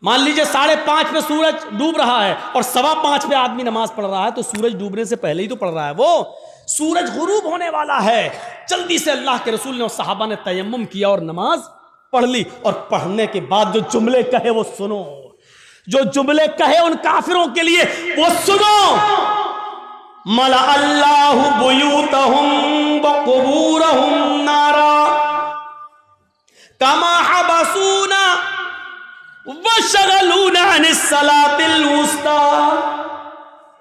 मान लीजिए 5:30 पे सूरज डूब रहा है और 5:15 पे आदमी नमाज पढ़ रहा है, तो सूरज डूबने से पहले ही तो पढ़ रहा है वो। सूरज गुरूब होने वाला है, जल्दी से अल्लाह के रसूल ने और सहाबा ने तयम्मुम किया और नमाज पढ़ ली। और पढ़ने के बाद जो जुमले कहे वो सुनो, जो जुमले कहे उन काफिरों के लिए वो सुनो। मला अल्लाहु बुयूतहुम व कुबूरहुम नारा कमा हबसूना वशगलूना अनिस सलातिल वुस्ता।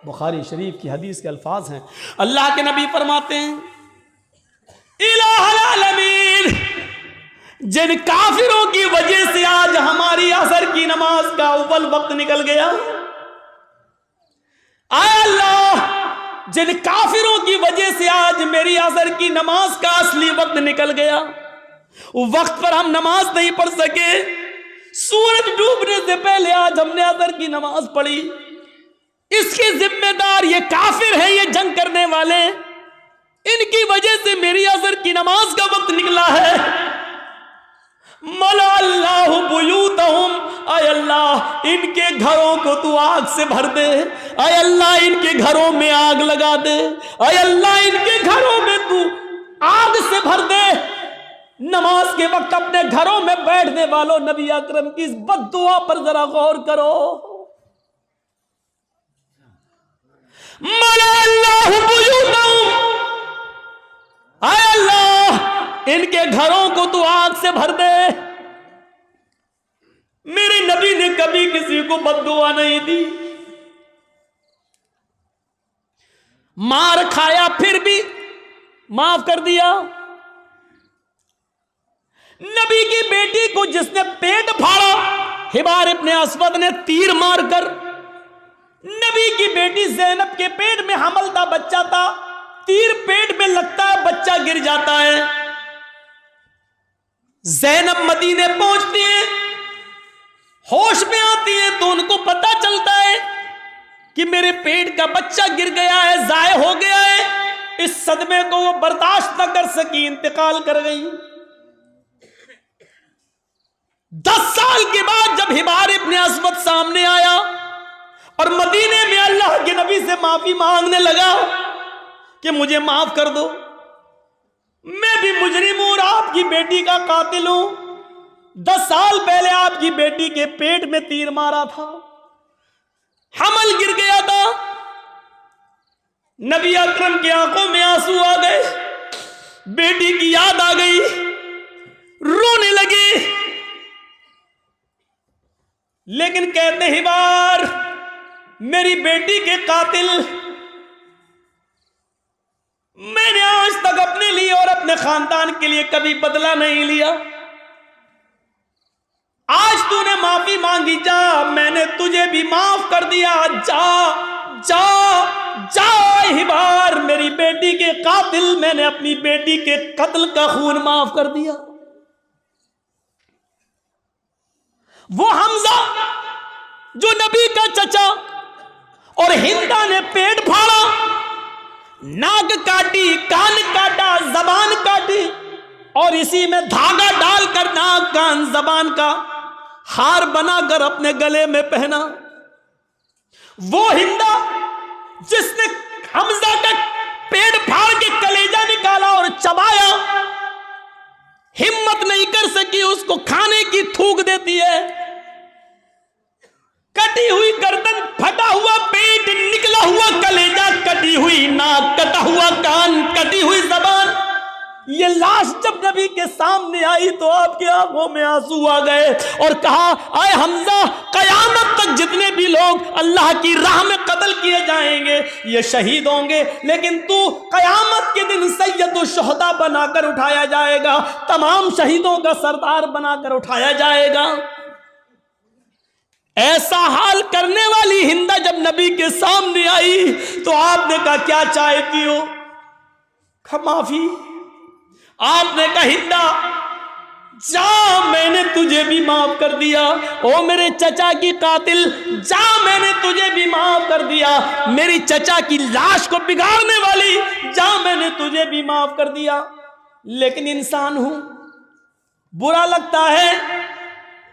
बुखारी शरीफ की हदीस के अल्फाज हैं। अल्लाह के नबी फरमाते हैं, इलाहुल आलमीन, जिन काफिरों की वजह से आज हमारी असर की नमाज का अव्वल वक्त निकल गया, आय अल्लाह, जिन काफिरों की वजह से आज मेरी असर की नमाज का असली वक्त निकल गया, वक्त पर हम नमाज नहीं पढ़ सके, सूरज डूबने से पहले आज हमने असर की नमाज पढ़ी, इसके जिम्मेदार ये काफिर है, ये जंग करने वाले, इनकी वजह से मेरी असर की नमाज का वक्त निकला है। मला अल्लाहु बुयूतहुम, आय अल्लाह इनके घरों को तू आग से भर दे, आय अल्लाह इनके घरों में आग लगा दे, आय अल्लाह इनके घरों में तू आग से भर दे। नमाज के वक्त अपने घरों में बैठने वालों, नबी अकरम की इस बद्दुआ पर जरा गौर करो। मला अल्लाहु बुयूतहुम, आय अल्लाह इनके घरों को तू आग से भर दे। मेरे नबी ने कभी किसी को बद्दुआ नहीं दी, मार खाया फिर भी माफ कर दिया। नबी की बेटी को जिसने पेट फाड़ा, हिबार इब्ने अस्वद ने तीर मारकर, नबी की बेटी ज़ैनब के पेट में हमल था, बच्चा था, तीर पेट में लगता है, बच्चा गिर जाता है। ज़ैनब मदीने पहुंचती है, होश में आती है तो उनको पता चलता है कि मेरे पेट का बच्चा गिर गया है, जाये हो गया है। इस सदमे को वो बर्दाश्त न कर सकी, इंतकाल कर गई। 10 साल के बाद जब हिबार इब्ने अस्वद सामने आया और मदीने में अल्लाह के नबी से माफी मांगने लगा कि मुझे माफ कर दो, मैं भी मुजरिम हूं, आपकी बेटी का कातिल हूं, 10 साल पहले आपकी बेटी के पेट में तीर मारा था, हमल गिर गया था। नबी अकरम की आंखों में आंसू आ गए, बेटी की याद आ गई, रोने लगे। लेकिन कहते हिबार, मेरी बेटी के कातिल मैंने आज तक अपने लिए और अपने खानदान के लिए कभी बदला नहीं लिया। आज तूने माफी मांगी, जा, मैंने तुझे भी माफ कर दिया, जा जा जा हिबार, मेरी बेटी के कातिल, मैंने अपनी बेटी के कत्ल का खून माफ कर दिया। वो हमजा जो नबी का चचा और हिंदा ने पेट फाड़ा, नाक काटी, कान काटा, जबान काटी और इसी में धागा डालकर नाक, कान, जबान का हार बनाकर अपने गले में पहना। वो हिंदा जिसने हमजा का पेट फाड़ के कलेजा निकाला और चबाया, हिम्मत नहीं कर सकी उसको खाने की, थूक देती है। कटी हुई गर्दन, फटा हुआ पेट, निकला हुआ कलेजा, कटी हुई नाक, कटा हुआ कान, कटी हुई जबान, ये लाश जब नबी के सामने आई तो आपकी आंखों में आंसू आ गए और कहा, आए हमजा, कयामत तक जितने भी लोग अल्लाह की राह में कत्ल किए जाएंगे ये शहीद होंगे, लेकिन तू कयामत के दिन सैयदुल शुहदा बनाकर उठाया जाएगा, तमाम शहीदों का सरदार बनाकर उठाया जाएगा। ऐसा हाल करने वाली हिंदा जब नबी के सामने आई तो आपने कहा, क्या चाहती हो? माफी। आपने कहा, हिंदा जा, मैंने तुझे भी माफ कर दिया। ओ मेरे चचा की कातिल, जा, मैंने तुझे भी माफ कर दिया। मेरी चचा की लाश को बिगाड़ने वाली, जा, मैंने तुझे भी माफ कर दिया। लेकिन इंसान हूं, बुरा लगता है,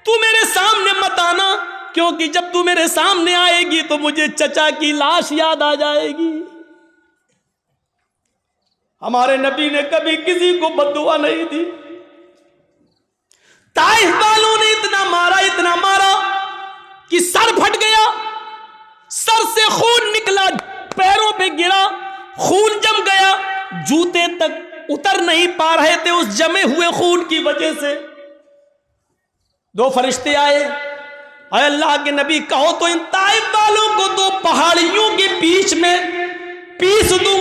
तू मेरे सामने मत आना, क्योंकि जब तू मेरे सामने आएगी तो मुझे चचा की लाश याद आ जाएगी। हमारे नबी ने कभी किसी को बद्दुआ नहीं दी। ताइफ वालों ने इतना मारा कि सर फट गया, सर से खून निकला, पैरों पे गिरा, खून जम गया, जूते तक उतर नहीं पा रहे थे उस जमे हुए खून की वजह से। दो फरिश्ते आए, अल्लाह के नबी, कहो तो इन ताइफ वालों को दो पहाड़ियों के बीच में पीस दूं।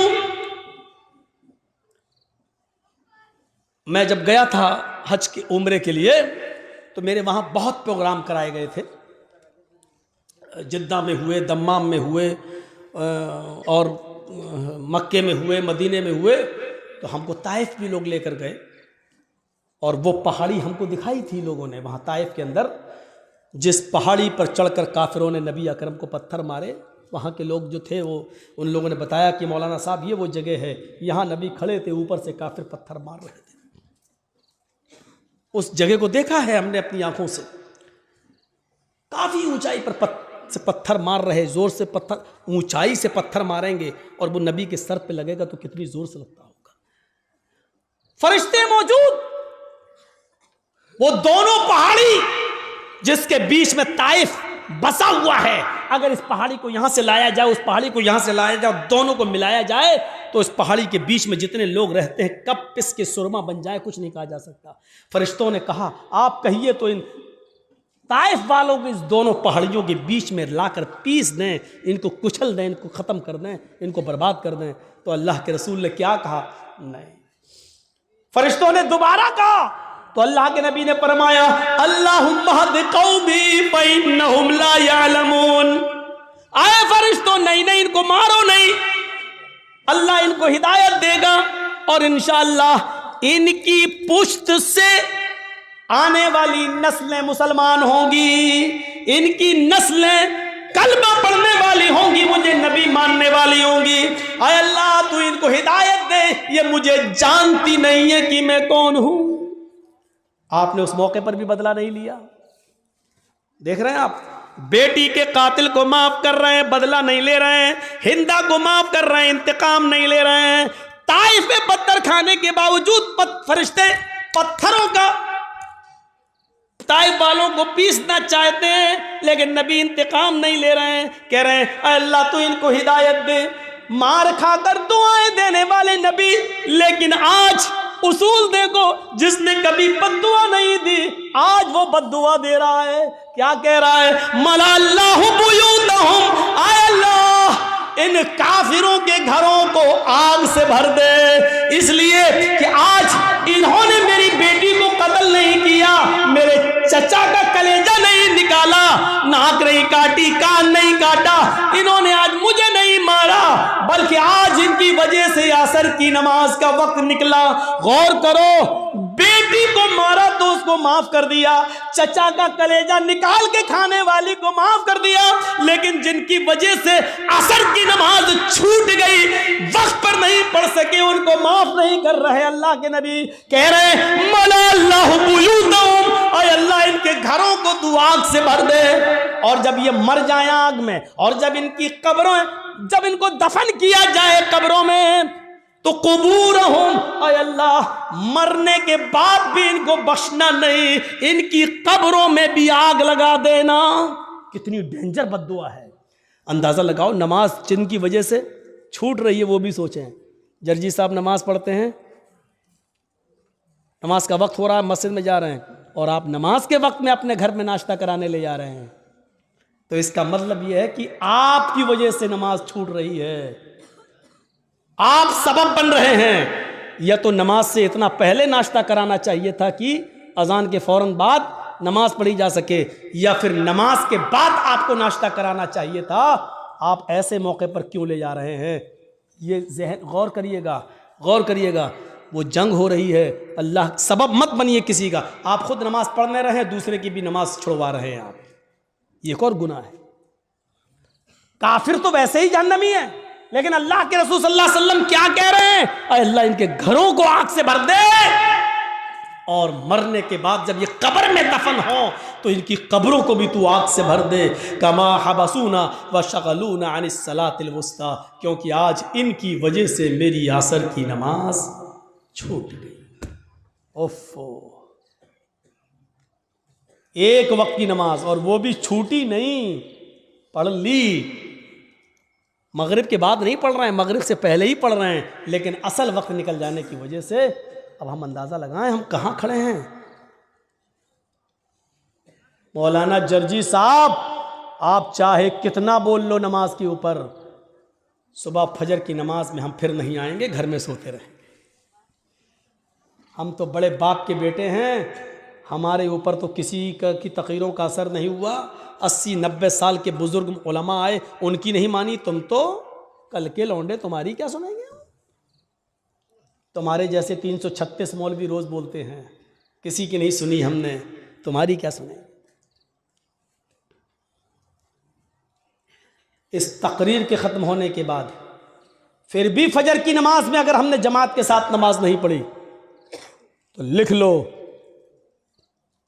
मैं जब गया था हज के उम्रे के लिए तो मेरे वहाँ बहुत प्रोग्राम कराए गए थे। जिद्दा में हुए, दम्माम में हुए और मक्के में हुए, मदीने में हुए। तो हमको ताइफ भी लोग लेकर गए और वो पहाड़ी हमको दिखाई थी लोगों ने। वहाँ ताइफ के अंदर जिस पहाड़ी पर चढ़कर काफिरों ने नबी अकरम को पत्थर मारे, वहाँ के लोग जो थे वो, उन लोगों ने बताया कि मौलाना साहब ये वो जगह है, यहाँ नबी खड़े थे, ऊपर से काफिर पत्थर मार रहे थे। उस जगह को देखा है हमने अपनी आंखों से। काफी ऊंचाई पर पत्थर मार रहे, जोर से पत्थर, ऊंचाई से पत्थर मारेंगे और वो नबी के सर पे लगेगा तो कितनी जोर से लगता होगा। फरिश्ते मौजूद, वो दोनों पहाड़ी जिसके बीच में ताइफ बसा हुआ है, अगर इस पहाड़ी को यहां से लाया जाए, उस पहाड़ी को यहां से लाया जाए, दोनों को मिलाया जाए तो इस पहाड़ी के बीच में जितने लोग रहते हैं कब पिस के सुरमा बन जाए कुछ नहीं कहा जा सकता। फरिश्तों ने कहा, आप कहिए तो इन ताइफ वालों को इस दोनों पहाड़ियों के बीच में लाकर पीस दें, इनको कुचल दें, इनको खत्म कर दें, इनको बर्बाद कर दें। तो अल्लाह के रसूल ने क्या कहा? नहीं। फरिश्तों ने दोबारा कहा तो अल्लाह के नबी ने फरमाया, अल्लाहुम्मा हद कौमी फइन्नहुम ला यअलमून। आए फरिश्तों, नहीं नहीं, इनको मारो नहीं, अल्लाह इनको हिदायत देगा और इंशाअल्लाह इनकी पुश्त से आने वाली नस्लें मुसलमान होंगी, इनकी नस्लें कलमा पढ़ने वाली होंगी, मुझे नबी मानने वाली होंगी। आए अल्लाह तू इनको हिदायत दे, ये मुझे जानती नहीं है कि मैं कौन हूं। आपने उस मौके पर भी बदला नहीं लिया। देख रहे हैं आप, बेटी के कातिल को माफ कर रहे हैं, बदला नहीं ले रहे हैं, हिंदा को माफ कर रहे हैं, इंतकाम नहीं ले रहे हैं। ताइफ में पत्थर खाने के बावजूद फरिश्ते पत्थरों का ताइफ वालों को पीसना चाहते हैं, लेकिन नबी इंतकाम नहीं ले रहे हैं। कह रहे हैं, अल्लाह तू इनको हिदायत दे। मार खाकर दुआएं देने वाले नबी, लेकिन आज उसूल देखो, जिसने कभी बद्दुआ नहीं दी आज वो बद्दुआ दे रहा है। क्या कह रहा है? मला अल्लाहु बुयूतहुम, आय अल्लाह इन काफिरों के घरों को आग से भर दे, इसलिए कि आज इन्होंने मेरी बेटी को कत्ल नहीं किया, मेरे चचा का कलेजा नहीं निकाला, नाक नहीं काटी, कान नहीं काटा, इन्होंने आज मुझे नहीं मारा, बल्कि आज इनकी वजह से असर की नमाज का वक्त निकला। गौर करो, बेटी को मारा तो उसको माफ कर दिया, चचा का कलेजा निकाल के खाने वाली को माफ कर दिया, लेकिन जिनकी वजह से असर की नमाज छूट गई, वक्त पर नहीं पढ़ सके, उनको माफ नहीं कर रहे। अल्लाह के नबी कह रहे हैं, मला अल्लाहु बुयूतहुम, ऐ अल्लाह इनके घरों को तू आग से भर दे, और जब ये मर जाए आग में, और जब इनकी कब्रों, जब इनको दफन किया जाए कब्रों में, तो कुबूरहुम, ऐ अल्लाह मरने के बाद भी इनको बख्शना नहीं, इनकी कब्रों में भी आग लगा देना। कितनी डेंजर बद्दुआ है। अंदाजा लगाओ, नमाज जिनकी वजह से छूट रही है वो भी सोचें। जर्जी साहब नमाज पढ़ते हैं, नमाज का वक्त हो रहा है, मस्जिद में जा रहे हैं, और आप नमाज के वक्त में अपने घर में नाश्ता कराने ले जा रहे हैं। तो इसका मतलब यह है कि आपकी वजह से नमाज छूट रही है, आप सबब बन रहे हैं। या तो नमाज से इतना पहले नाश्ता कराना चाहिए था कि अजान के फौरन बाद नमाज पढ़ी जा सके, या फिर नमाज के बाद आपको नाश्ता कराना चाहिए था। आप ऐसे मौके पर क्यों ले जा रहे हैं? ये ज़हन गौर करिएगा, गौर करिएगा। वो जंग हो रही है, अल्लाह सबब मत बनिए किसी का। आप खुद नमाज पढ़ने रहे, दूसरे की भी नमाज छुड़वा रहे हैं आप, ये एक और गुनाह है। काफिर तो वैसे ही जहन्नमी है, लेकिन अल्लाह के रसूल सल्लल्लाहु अलैहि वसल्लम क्या कह रहे हैं? अल्लाह इनके घरों को आग से भर दे, और मरने के बाद जब ये कब्र में दफन हो तो इनकी कब्रों को भी तू आग से भर दे। कमा हबसूना व शगलूना अनिस सलातिल वुस्ता, क्योंकि आज इनकी वजह से मेरी असर की नमाज छूट गई। ओफो, एक वक्त की नमाज, और वो भी छूटी नहीं, पढ़ ली। मगरिब के बाद नहीं पढ़ रहे हैं, मगरिब से पहले ही पढ़ रहे हैं, लेकिन असल वक्त निकल जाने की वजह से अब हम अंदाज़ा लगाएं हम कहाँ खड़े हैं। मौलाना जर्जी साहब, आप चाहे कितना बोल लो नमाज के ऊपर, सुबह फजर की नमाज में हम फिर नहीं आएंगे, घर में सोते रहेंगे। हम तो बड़े बाप के बेटे हैं, हमारे ऊपर तो किसी की तक़रीरों का असर नहीं हुआ। 80-90 साल के बुजुर्ग उलमा आए, उनकी नहीं मानी, तुम तो कल के लौंडे, तुम्हारी क्या सुनेंगे? तुम्हारे जैसे 336 मौलवी रोज़ बोलते हैं, किसी की नहीं सुनी हमने, तुम्हारी क्या सुने? इस तकरीर के ख़त्म होने के बाद फिर भी फजर की नमाज में अगर हमने जमात के साथ नमाज नहीं पढ़ी तो लिख लो,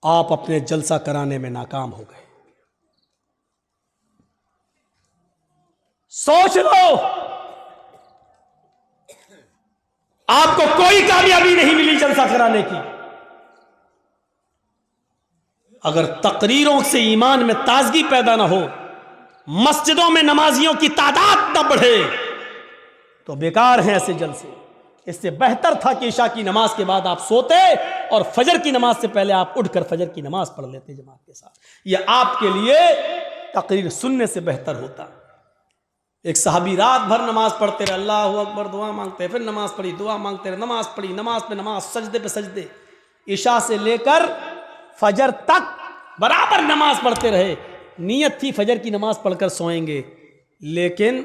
आप अपने जलसा कराने में नाकाम हो गए। सोच लो, आपको कोई कामयाबी नहीं मिली जलसा कराने की। अगर तकरीरों से ईमान में ताजगी पैदा ना हो, मस्जिदों में नमाजियों की तादाद न बढ़े, तो बेकार हैं ऐसे जलसे। इससे बेहतर था कि इशा की नमाज के बाद आप सोते और फजर की नमाज से पहले आप उठकर फजर की नमाज पढ़ लेते जमात के साथ। यह आपके लिए तकरीर सुनने से बेहतर होता। एक सहाबी रात भर नमाज पढ़ते रहे, अल्लाहु अकबर, दुआ मांगते, फिर नमाज पढ़ी, दुआ मांगते रहे, नमाज पढ़ी, नमाज पे नमाज, सजदे पे सजदे, इशा से लेकर फजर तक बराबर नमाज पढ़ते रहे। नीयत थी फजर की नमाज पढ़कर सोएंगे, लेकिन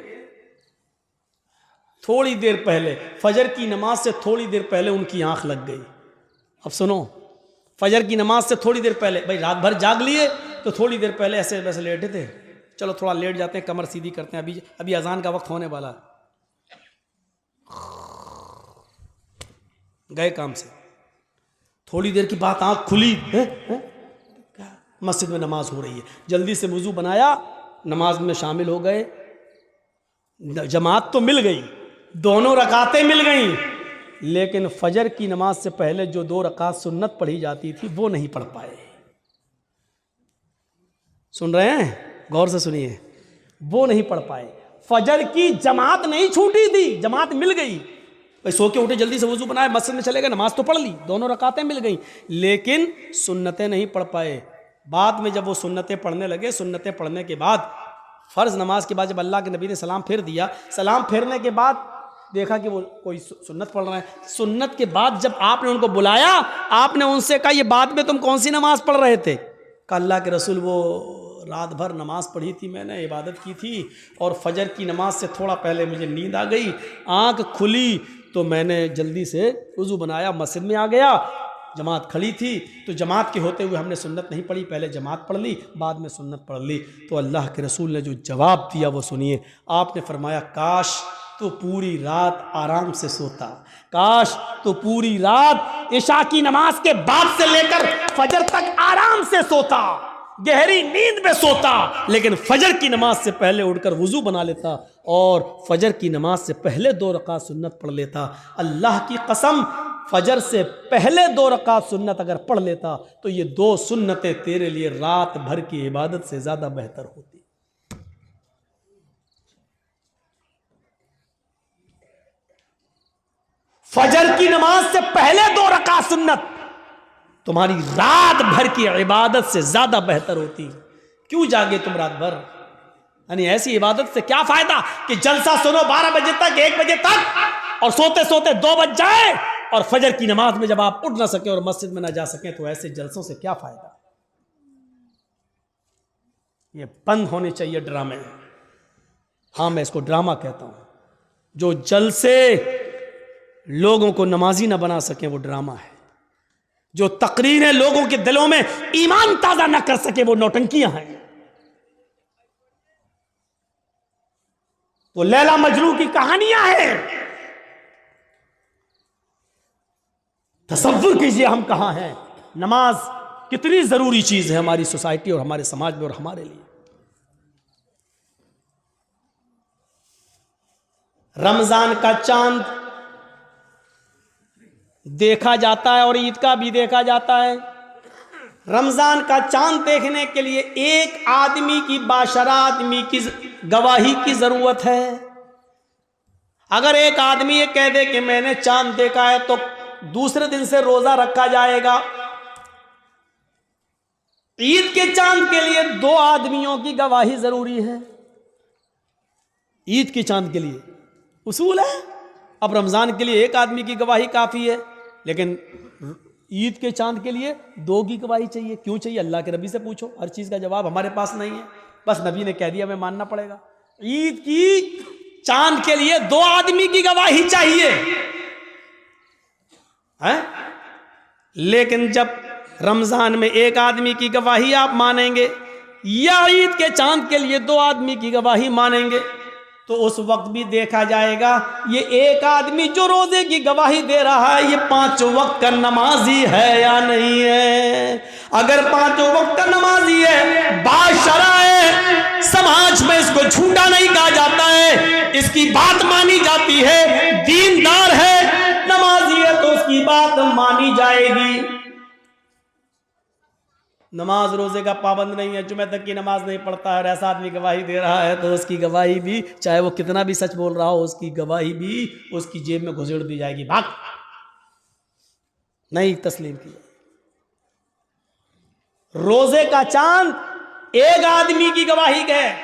थोड़ी देर पहले, फजर की नमाज से थोड़ी देर पहले उनकी आंख लग गई। अब सुनो, फजर की नमाज से थोड़ी देर पहले, भाई रात भर जाग लिए तो थोड़ी देर पहले ऐसे वैसे लेटे थे, चलो थोड़ा लेट जाते हैं, कमर सीधी करते हैं, अभी अजान का वक्त होने वाला, गए काम से। थोड़ी देर की बात आंख खुली, मस्जिद में नमाज हो रही है, जल्दी से वुजू बनाया, नमाज में शामिल हो गए। जमात तो मिल गई, दोनों रकातें मिल गईं, लेकिन फजर की नमाज से पहले जो 2 रकात सुन्नत पढ़ी जाती थी वो नहीं पढ़ पाए। सुन रहे हैं? गौर से सुनिए, वो नहीं पढ़ पाए। फजर की जमात नहीं छूटी थी, जमात मिल गई। भाई सो के उठे, जल्दी से वजू बनाए, मस्जिद में चले गए, नमाज तो पढ़ ली, दोनों रकातें मिल गई, लेकिन सुन्नतें नहीं पढ़ पाए। बाद में जब वो सुन्नतें पढ़ने लगे, सुन्नतें पढ़ने के बाद फ़र्ज़ नमाज के बाद जब अल्लाह के नबी ने सलाम फेर दिया, सलाम फेरने के बाद देखा कि वो कोई सुन्नत पढ़ रहा है। सुन्नत के बाद जब आपने उनको बुलाया, आपने उनसे कहा ये बाद में तुम कौन सी नमाज पढ़ रहे थे? कहा अल्लाह के रसूल, वो रात भर नमाज पढ़ी थी, मैंने इबादत की थी, और फजर की नमाज से थोड़ा पहले मुझे नींद आ गई, आँख खुली तो मैंने जल्दी से वज़ू बनाया, मस्जिद में आ गया, जमात खड़ी थी, तो जमात के होते हुए हमने सुन्नत नहीं पढ़ी, पहले जमात पढ़ ली, बाद में सुन्नत पढ़ ली। तो अल्लाह के रसूल ने जो जवाब दिया वो सुनिए। आपने फरमाया, काश तो पूरी रात आराम से सोता, काश तो पूरी रात इशा की नमाज के बाद से लेकर फजर तक आराम से सोता, गहरी नींद में सोता, लेकिन फजर की नमाज से पहले उठकर वुजू बना लेता और फजर की नमाज से पहले 2 रकात सुन्नत पढ़ लेता। अल्लाह की कसम, फजर से पहले 2 रकात सुन्नत अगर पढ़ लेता तो ये 2 सुन्नतें तेरे लिए रात भर की इबादत से ज्यादा बेहतर होती। फजर की नमाज से पहले 2 रकात सुन्नत तुम्हारी रात भर की इबादत से ज्यादा बेहतर होती। क्यों जागे तुम रात भर? यानी ऐसी इबादत से क्या फायदा कि जलसा सुनो 12 बजे तक, 1 बजे तक, और सोते सोते 2 बज जाए, और फजर की नमाज में जब आप उठ ना सके और मस्जिद में ना जा सके, तो ऐसे जलसों से क्या फायदा? ये बंद होने चाहिए ड्रामे। हाँ, मैं इसको ड्रामा कहता हूं। जो जलसे लोगों को नमाजी ना बना सके वो ड्रामा है। जो तकरीरें लोगों के दिलों में ईमान ताजा ना कर सके वो नौटंकियां हैं। वो लैला मजनू की कहानियां हैं। तसव्वुर कीजिए हम कहां हैं। नमाज कितनी जरूरी चीज है हमारी सोसाइटी और हमारे समाज में और हमारे लिए। रमजान का चांद देखा जाता है और ईद का भी देखा जाता है। रमजान का चांद देखने के लिए एक आदमी की, बाशरा आदमी की गवाही की जरूरत है। अगर एक आदमी ये कह दे कि मैंने चांद देखा है, तो दूसरे दिन से रोजा रखा जाएगा। ईद के चांद के लिए 2 आदमियों की गवाही जरूरी है। ईद के चांद के लिए उसूल है। अब रमजान के लिए 1 आदमी की गवाही काफी है, लेकिन ईद के चांद के लिए 2 की गवाही चाहिए। क्यों चाहिए? अल्लाह के नबी से पूछो। हर चीज का जवाब हमारे पास नहीं है, बस नबी ने कह दिया, हमें मानना पड़ेगा। ईद की चांद के लिए 2 आदमी की गवाही चाहिए है? लेकिन जब रमजान में 1 आदमी की गवाही आप मानेंगे या ईद के चांद के लिए 2 आदमी की गवाही मानेंगे, तो उस वक्त भी देखा जाएगा ये 1 आदमी जो रोजे की गवाही दे रहा है, ये 5 वक्त का नमाजी है या नहीं है। अगर 5 वक्त का नमाजी है, बाशरा है, समाज में इसको झूठा नहीं कहा जाता है, इसकी बात मानी जाती है, दीनदार है, नमाजी है, तो उसकी बात मानी जाएगी। नमाज रोजे का पाबंद नहीं है, जुमे तक की नमाज नहीं पढ़ता है और ऐसा आदमी गवाही दे रहा है, तो उसकी गवाही भी, चाहे वो कितना भी सच बोल रहा हो, उसकी गवाही भी उसकी जेब में घुसेड़ दी जाएगी। भाग, नहीं तस्लीम किया। रोजे का चांद 1 आदमी की गवाही है,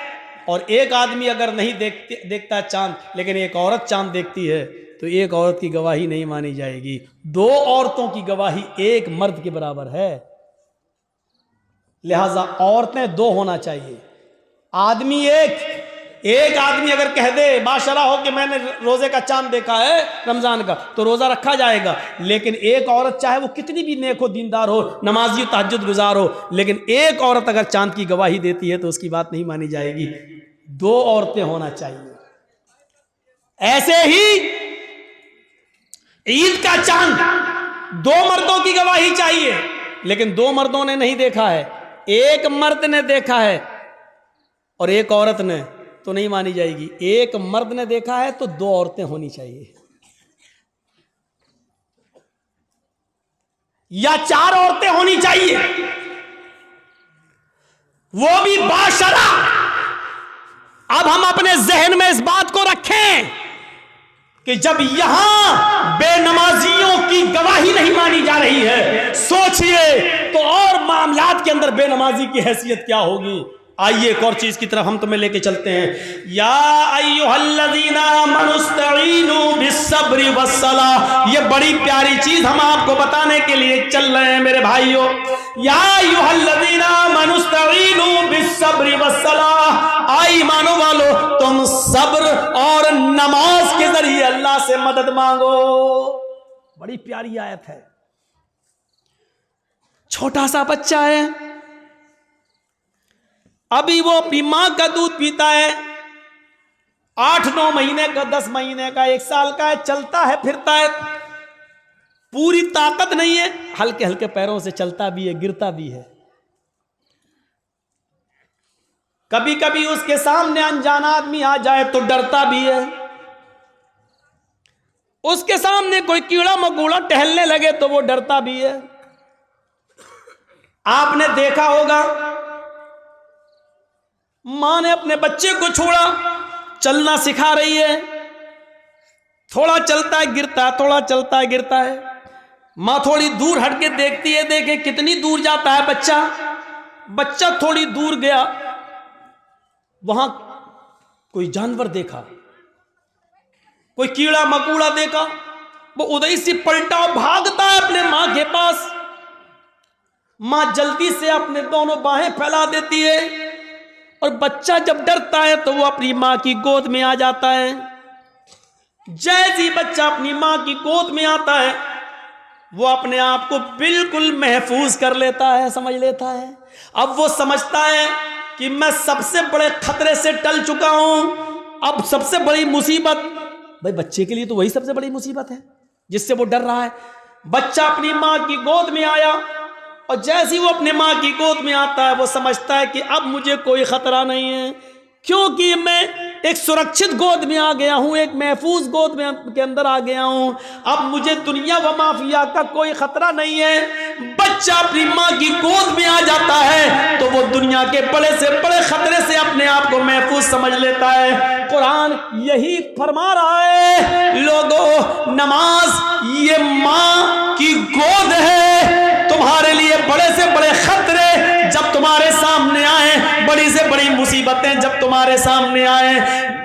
और 1 आदमी अगर नहीं देखता चांद, लेकिन एक औरत चांद देखती है, तो 1 औरत की गवाही नहीं मानी जाएगी। 2 औरतों की गवाही 1 मर्द के बराबर है। लिहाजा औरतें 2 होना चाहिए, आदमी 1 आदमी अगर कह दे बाशरा हो कि मैंने रोजे का चांद देखा है रमजान का, तो रोजा रखा जाएगा। लेकिन 1 औरत, चाहे वो कितनी भी नेक हो, दीनदार हो, नमाजी, तहज्जुद गुजार हो, लेकिन 1 औरत अगर चांद की गवाही देती है तो उसकी बात नहीं मानी जाएगी। 2 औरतें होना चाहिए। ऐसे ही ईद का चांद 2 मर्दों की गवाही चाहिए, लेकिन 2 मर्दों ने नहीं देखा है, 1 मर्द ने देखा है और 1 औरत ने, तो नहीं मानी जाएगी। 1 मर्द ने देखा है तो 2 औरतें होनी चाहिए, या 4 औरतें होनी चाहिए, वो भी बाशरा। अब हम अपने जहन में इस बात को रखें कि जब यहां बेनमाजियों की गवाही नहीं मानी जा रही है, सोचिए तो और मामलात के अंदर बेनमाजी की हैसियत क्या होगी। आइए एक और चीज की तरफ हम तुम्हें लेके चलते हैं। या अय्युहल्लज़ीना आमनुस्तईनु बिस्सब्रि वस्सलाह, ये बड़ी प्यारी चीज हम आपको बताने के लिए चल रहे हैं मेरे भाइयों। या अय्युहल्लज़ीना आमनुस्तईनु बिस्सब्रि वस्सलाह, आई मानो वालो तुम सब्र और नमाज के जरिए अल्लाह से मदद मांगो। बड़ी प्यारी आयत है। छोटा सा बच्चा है, अभी वो अपनी मां का दूध पीता है, 8-9 महीने का, 10 महीने का, 1 साल का है, चलता है, फिरता है, पूरी ताकत नहीं है, हल्के हल्के पैरों से चलता भी है, गिरता भी है। कभी कभी उसके सामने अनजान आदमी आ जाए तो डरता भी है, उसके सामने कोई कीड़ा मकोड़ा टहलने लगे तो वो डरता भी है। आपने देखा होगा, मां ने अपने बच्चे को छोड़ा, चलना सिखा रही है, थोड़ा चलता है गिरता है, थोड़ा चलता है गिरता है। माँ थोड़ी दूर हट के देखती है, देखे कितनी दूर जाता है बच्चा। बच्चा थोड़ी दूर गया, वहां कोई जानवर देखा, कोई कीड़ा मकोड़ा देखा, वो उधर से पलटा भागता है अपने मां के पास। मां जल्दी से अपने दोनों बाहें फैला देती है और बच्चा जब डरता है तो वो अपनी मां की गोद में आ जाता है। जैसे ही बच्चा अपनी मां की गोद में आता है, वो अपने आप को बिल्कुल महफूज कर लेता है, समझ लेता है। अब वो समझता है कि मैं सबसे बड़े खतरे से टल चुका हूं। अब सबसे बड़ी मुसीबत, भाई बच्चे के लिए तो वही सबसे बड़ी मुसीबत है जिससे वो डर रहा है। बच्चा अपनी मां की गोद में आया और जैसे ही वो अपने मां की गोद में आता है, वो समझता है कि अब मुझे कोई खतरा नहीं है, क्योंकि मैं एक सुरक्षित गोद में आ गया हूं, एक महफूज गोद में के अंदर आ गया हूं। अब मुझे दुनिया व माफिया का कोई खतरा नहीं है। बच्चा अपनी मां की गोद में आ जाता है तो वो दुनिया के बड़े से बड़े खतरे से अपने आप को महफूज समझ लेता है। कुरान यही फरमा रहा है, लोगों नमाज ये मां की गोद है। तुम्हारे लिए बड़े से बड़े खतरे जब तुम्हारे सामने आए, बड़ी से बड़ी मुसीबतें जब तुम्हारे सामने आए,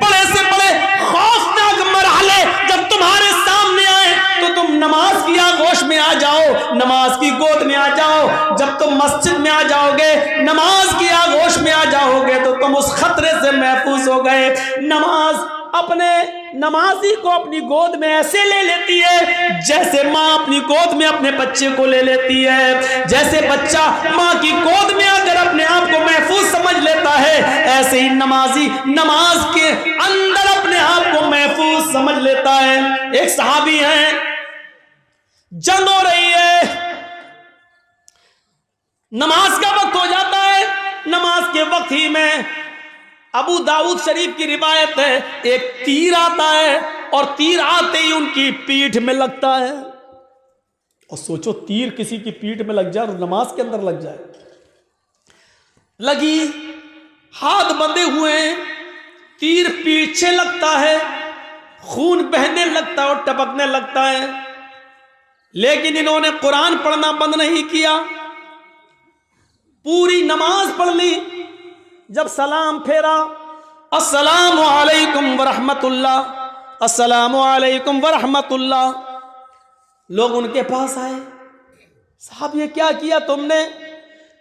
बड़े से बड़े खौफनाक मरहले जब तुम्हारे सामने आए, तो तुम नमाज की आगोश में आ जाओ, नमाज की गोद में आ जाओ। जब तुम मस्जिद में आ जाओगे, नमाज की आगोश में आ जाओगे, तो तुम उस खतरे से महफूज हो गए। नमाज अपने नमाजी को अपनी गोद में ऐसे ले लेती है जैसे माँ अपनी गोद में अपने बच्चे को ले लेती है। जैसे बच्चा माँ की गोद में आकर अपने आप को महफूज समझ लेता है, ऐसे ही नमाजी नमाज के अंदर अपने आप को महफूज समझ लेता है। एक सहाबी है, जंग हो रही है, नमाज का वक्त हो जाता है। नमाज के वक्त ही में अबू दाऊद शरीफ की रिवायत है, एक तीर आता है और तीर आते ही उनकी पीठ में लगता है। और सोचो, तीर किसी की पीठ में लग जाए और नमाज के अंदर लग जाए। लगी, हाथ बंधे हुए हैं, तीर पीछे लगता है, खून बहने लगता है और टपकने लगता है। लेकिन इन्होंने कुरान पढ़ना बंद नहीं किया, पूरी नमाज पढ़ ली। जब सलाम फेरा, अस्सलामु अलैकुम वरहमतुल्लाह, अस्सलामु अलैकुम वरहमतुल्लाह, लोग उनके पास आए, साहब ये क्या किया तुमने?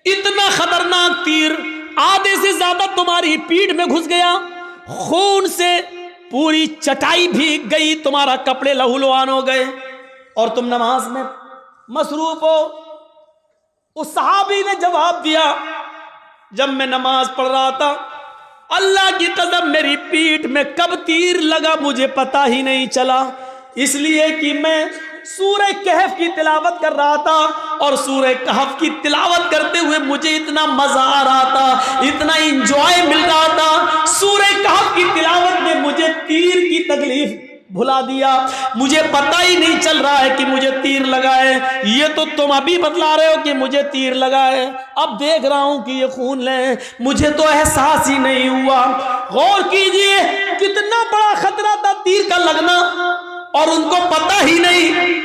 इतना खतरनाक तीर आधे से ज्यादा तुम्हारी पीठ में घुस गया, खून से पूरी चटाई भीग गई, तुम्हारा कपड़े लहूलुहान हो गए और तुम नमाज में मसरूफ हो। उस सहाबी ने जवाब दिया, जब मैं नमाज पढ़ रहा था, अल्लाह की कसम मेरी पीठ में कब तीर लगा मुझे पता ही नहीं चला, इसलिए कि मैं सूरह कहफ की तिलावत कर रहा था और सूरह कहफ की तिलावत करते हुए मुझे इतना मजा आ रहा था, इतना इंजॉय मिल रहा था। सूरह कहफ की तिलावत में मुझे तीर की तकलीफ भुला दिया, मुझे पता ही नहीं चल रहा है कि मुझे तीर लगा है। ये तो तुम अभी बतला रहे हो कि मुझे तीर लगा है, अब देख रहा हूं कि ये खून है, मुझे तो एहसास ही नहीं हुआ। गौर कीजिए, कितना बड़ा खतरा था तीर का लगना और उनको पता ही नहीं,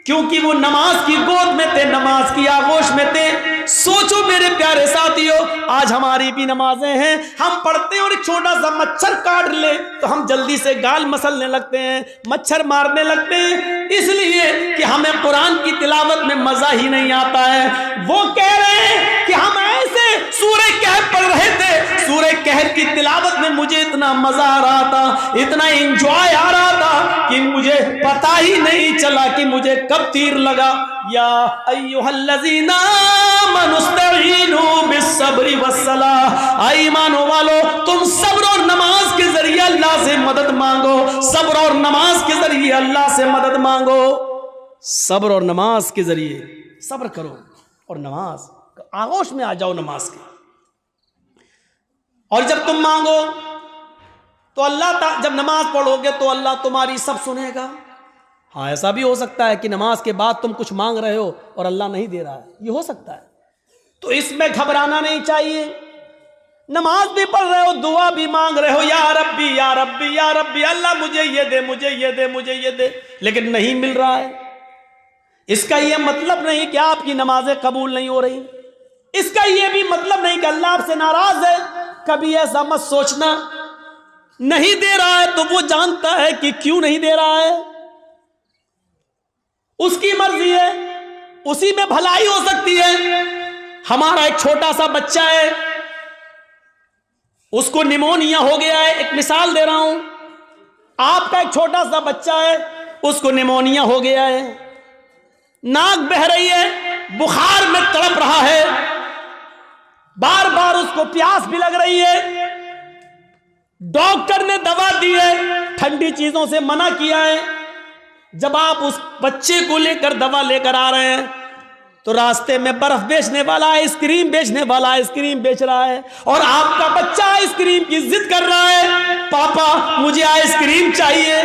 क्योंकि वो नमाज की गोद में थे, नमाज की आगोश में थे। सोचो मेरे प्यारे साथियों, आज हमारी भी नमाजें हैं, हम पढ़ते हैं और एक छोटा सा मच्छर काट ले तो हम जल्दी से गाल मसलने लगते हैं, मच्छर मारने लगते हैं, इसलिए कि हमें कुरान की तिलावत में मजा ही नहीं आता है। वो कह रहे हैं कि हम ऐसे सूरह कहफ पढ़ रहे थे, सूरह कहफ की तिलावत में मुझे इतना मजा आ रहा था, इतना एंजॉय आ रहा था कि मुझे पता ही नहीं चला कि मुझे कब तीर लगा। या अय्युहल्लज़ीना आमनुस्तईनु बिस्सब्रि वस्सलाह, ईमानो वालो तुम सब्र और नमाज के जरिए अल्लाह से मदद मांगो, सब्र और नमाज के जरिए अल्लाह से मदद मांगो। सब्र और नमाज के जरिए सब्र करो और नमाज आगोश में आ जाओ नमाज के। और जब तुम मांगो तो अल्लाह, जब नमाज पढ़ोगे तो अल्लाह तुम्हारी सब सुनेगा। हाँ, ऐसा भी हो सकता है कि नमाज के बाद तुम कुछ मांग रहे हो और अल्लाह नहीं दे रहा है, ये हो सकता है, तो इसमें घबराना नहीं चाहिए। नमाज भी पढ़ रहे हो, दुआ भी मांग रहे हो, या रब्बी या रब्बी या रब्बी, अल्लाह मुझे ये दे, मुझे ये दे, मुझे ये दे, लेकिन नहीं मिल रहा है, इसका यह मतलब नहीं कि आपकी नमाजें कबूल नहीं हो रही, इसका यह भी मतलब नहीं कि अल्लाह आपसे नाराज है। कभी ऐसा मत सोचना। नहीं दे रहा है तो वो जानता है कि क्यों नहीं दे रहा है, उसकी मर्जी है, उसी में भलाई हो सकती है। हमारा एक छोटा सा बच्चा है, उसको निमोनिया हो गया है, एक मिसाल दे रहा हूं। आपका एक छोटा सा बच्चा है, उसको निमोनिया हो गया है, नाक बह रही है, बुखार में तड़प रहा है, बार बार उसको प्यास भी लग रही है, डॉक्टर ने दवा दी है, ठंडी चीजों से मना किया है। जब आप उस बच्चे को लेकर दवा लेकर आ रहे हैं तो रास्ते में बर्फ बेचने वाला आइसक्रीम बेचने वाला आइसक्रीम बेच रहा है, और आपका बच्चा आइसक्रीम की जिद कर रहा है, पापा मुझे आइसक्रीम चाहिए।